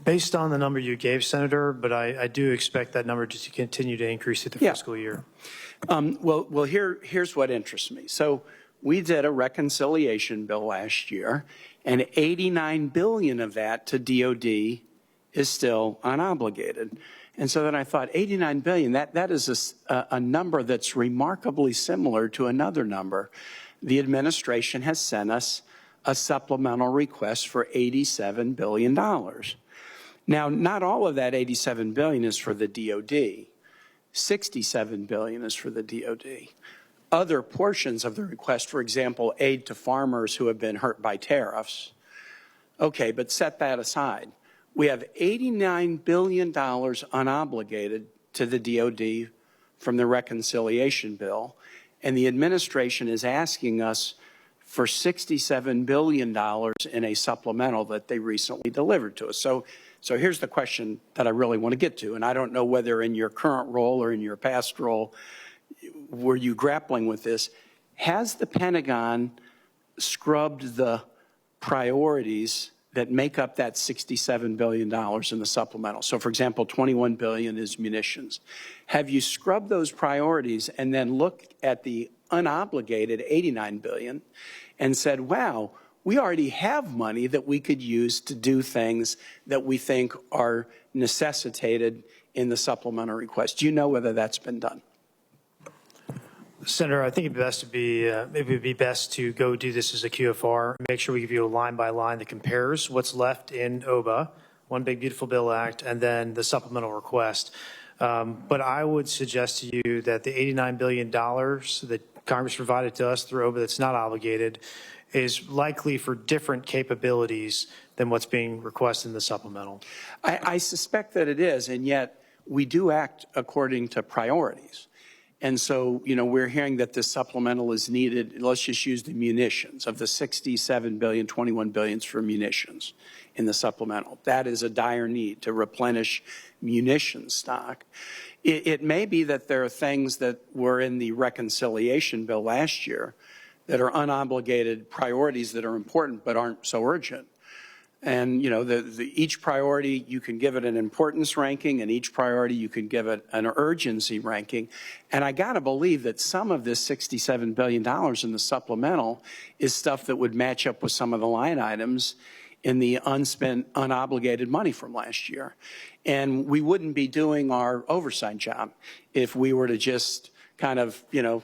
Based on the number you gave, Senator, but I do expect that number to continue to increase through the fiscal year. Well, here's what interests me. So we did a reconciliation bill last year, and $89 billion of that to DOD is still unobligated. And so then I thought, $89 billion, that is a number that's remarkably similar to another number. The administration has sent us a supplemental request for $87 billion. Now, not all of that $87 billion is for the DOD. $67 billion is for the DOD. Other portions of the request, for example, aid to farmers who have been hurt by tariffs. Okay, but set that aside. We have $89 billion unobligated to the DOD from the reconciliation bill, and the administration is asking us for $67 billion in a supplemental that they recently delivered to us. So here's the question that I really want to get to, and I don't know whether in your current role or in your past role were you grappling with this. Has the Pentagon scrubbed the priorities that make up that $67 billion in the supplemental? So, for example, $21 billion is munitions. Have you scrubbed those priorities and then looked at the unobligated $89 billion and said, wow, we already have money that we could use to do things that we think are necessitated in the supplemental request? Do you know whether that's been done? Senator, I think it would be best to go do this as a QFR, make sure we give you a line by line that compares what's left in OBA, One Big Beautiful Bill Act, and then the supplemental request. But I would suggest to you that the $89 billion that Congress provided to us through OBA that's not obligated is likely for different capabilities than what's being requested in the supplemental. I suspect that it is, and yet we do act according to priorities. And so, you know, we're hearing that this supplemental is needed. Let's just use the munitions. Of the $67 billion, $21 billion for munitions in the supplemental. That is a dire need to replenish munitions stock. It may be that there are things that were in the reconciliation bill last year that are unobligated priorities that are important but aren't so urgent. And, you know, each priority, you can give it an importance ranking, and each priority, you can give it an urgency ranking. And I got to believe that some of this $67 billion in the supplemental is stuff that would match up with some of the line items in the unspent, unobligated money from last year. And we wouldn't be doing our oversight job if we were to just kind of, you know,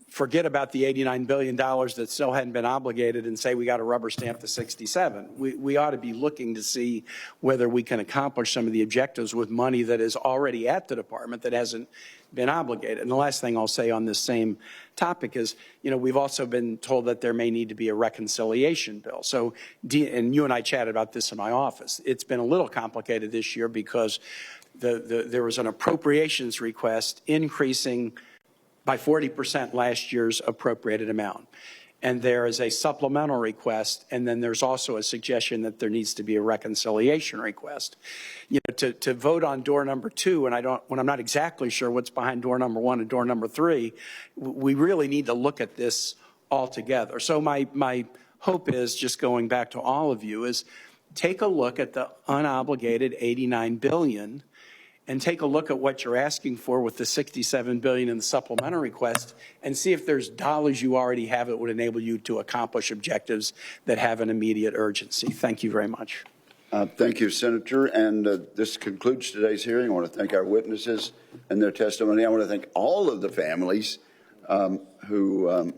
forget about the $89 billion that still hadn't been obligated and say we got to rubber stamp the 67. We ought to be looking to see whether we can accomplish some of the objectives with money that is already at the department that hasn't been obligated. And the last thing I'll say on this same topic is, you know, we've also been told that there may need to be a reconciliation bill. So, and you and I chatted about this in my office. It's been a little complicated this year because there was an appropriations request increasing by 40% last year's appropriated amount. And there is a supplemental request, and then there's also a suggestion that there needs to be a reconciliation request. You know, to vote on door number 2, and when I'm not exactly sure what's behind door number 1 and door number 3, we really need to look at this all together. So my hope is, just going back to all of you, is take a look at the unobligated $89 billion and take a look at what you're asking for with the $67 billion in the supplemental request and see if there's dollars you already have that would enable you to accomplish objectives that have an immediate urgency. Thank you very much. Thank you, Senator. And this concludes today's hearing. I want to thank our witnesses and their testimony. I want to thank all of the families who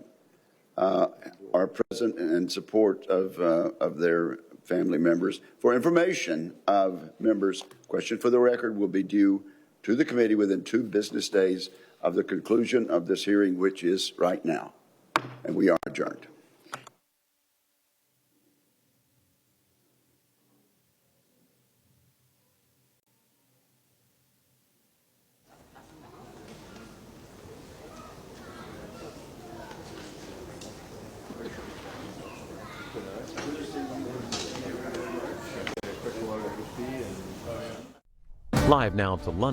are present in support of their family members. For information of members, question for the record will be due to the committee within 2 business days of the conclusion of this hearing, which is right now. And we are adjourned. Live now to London.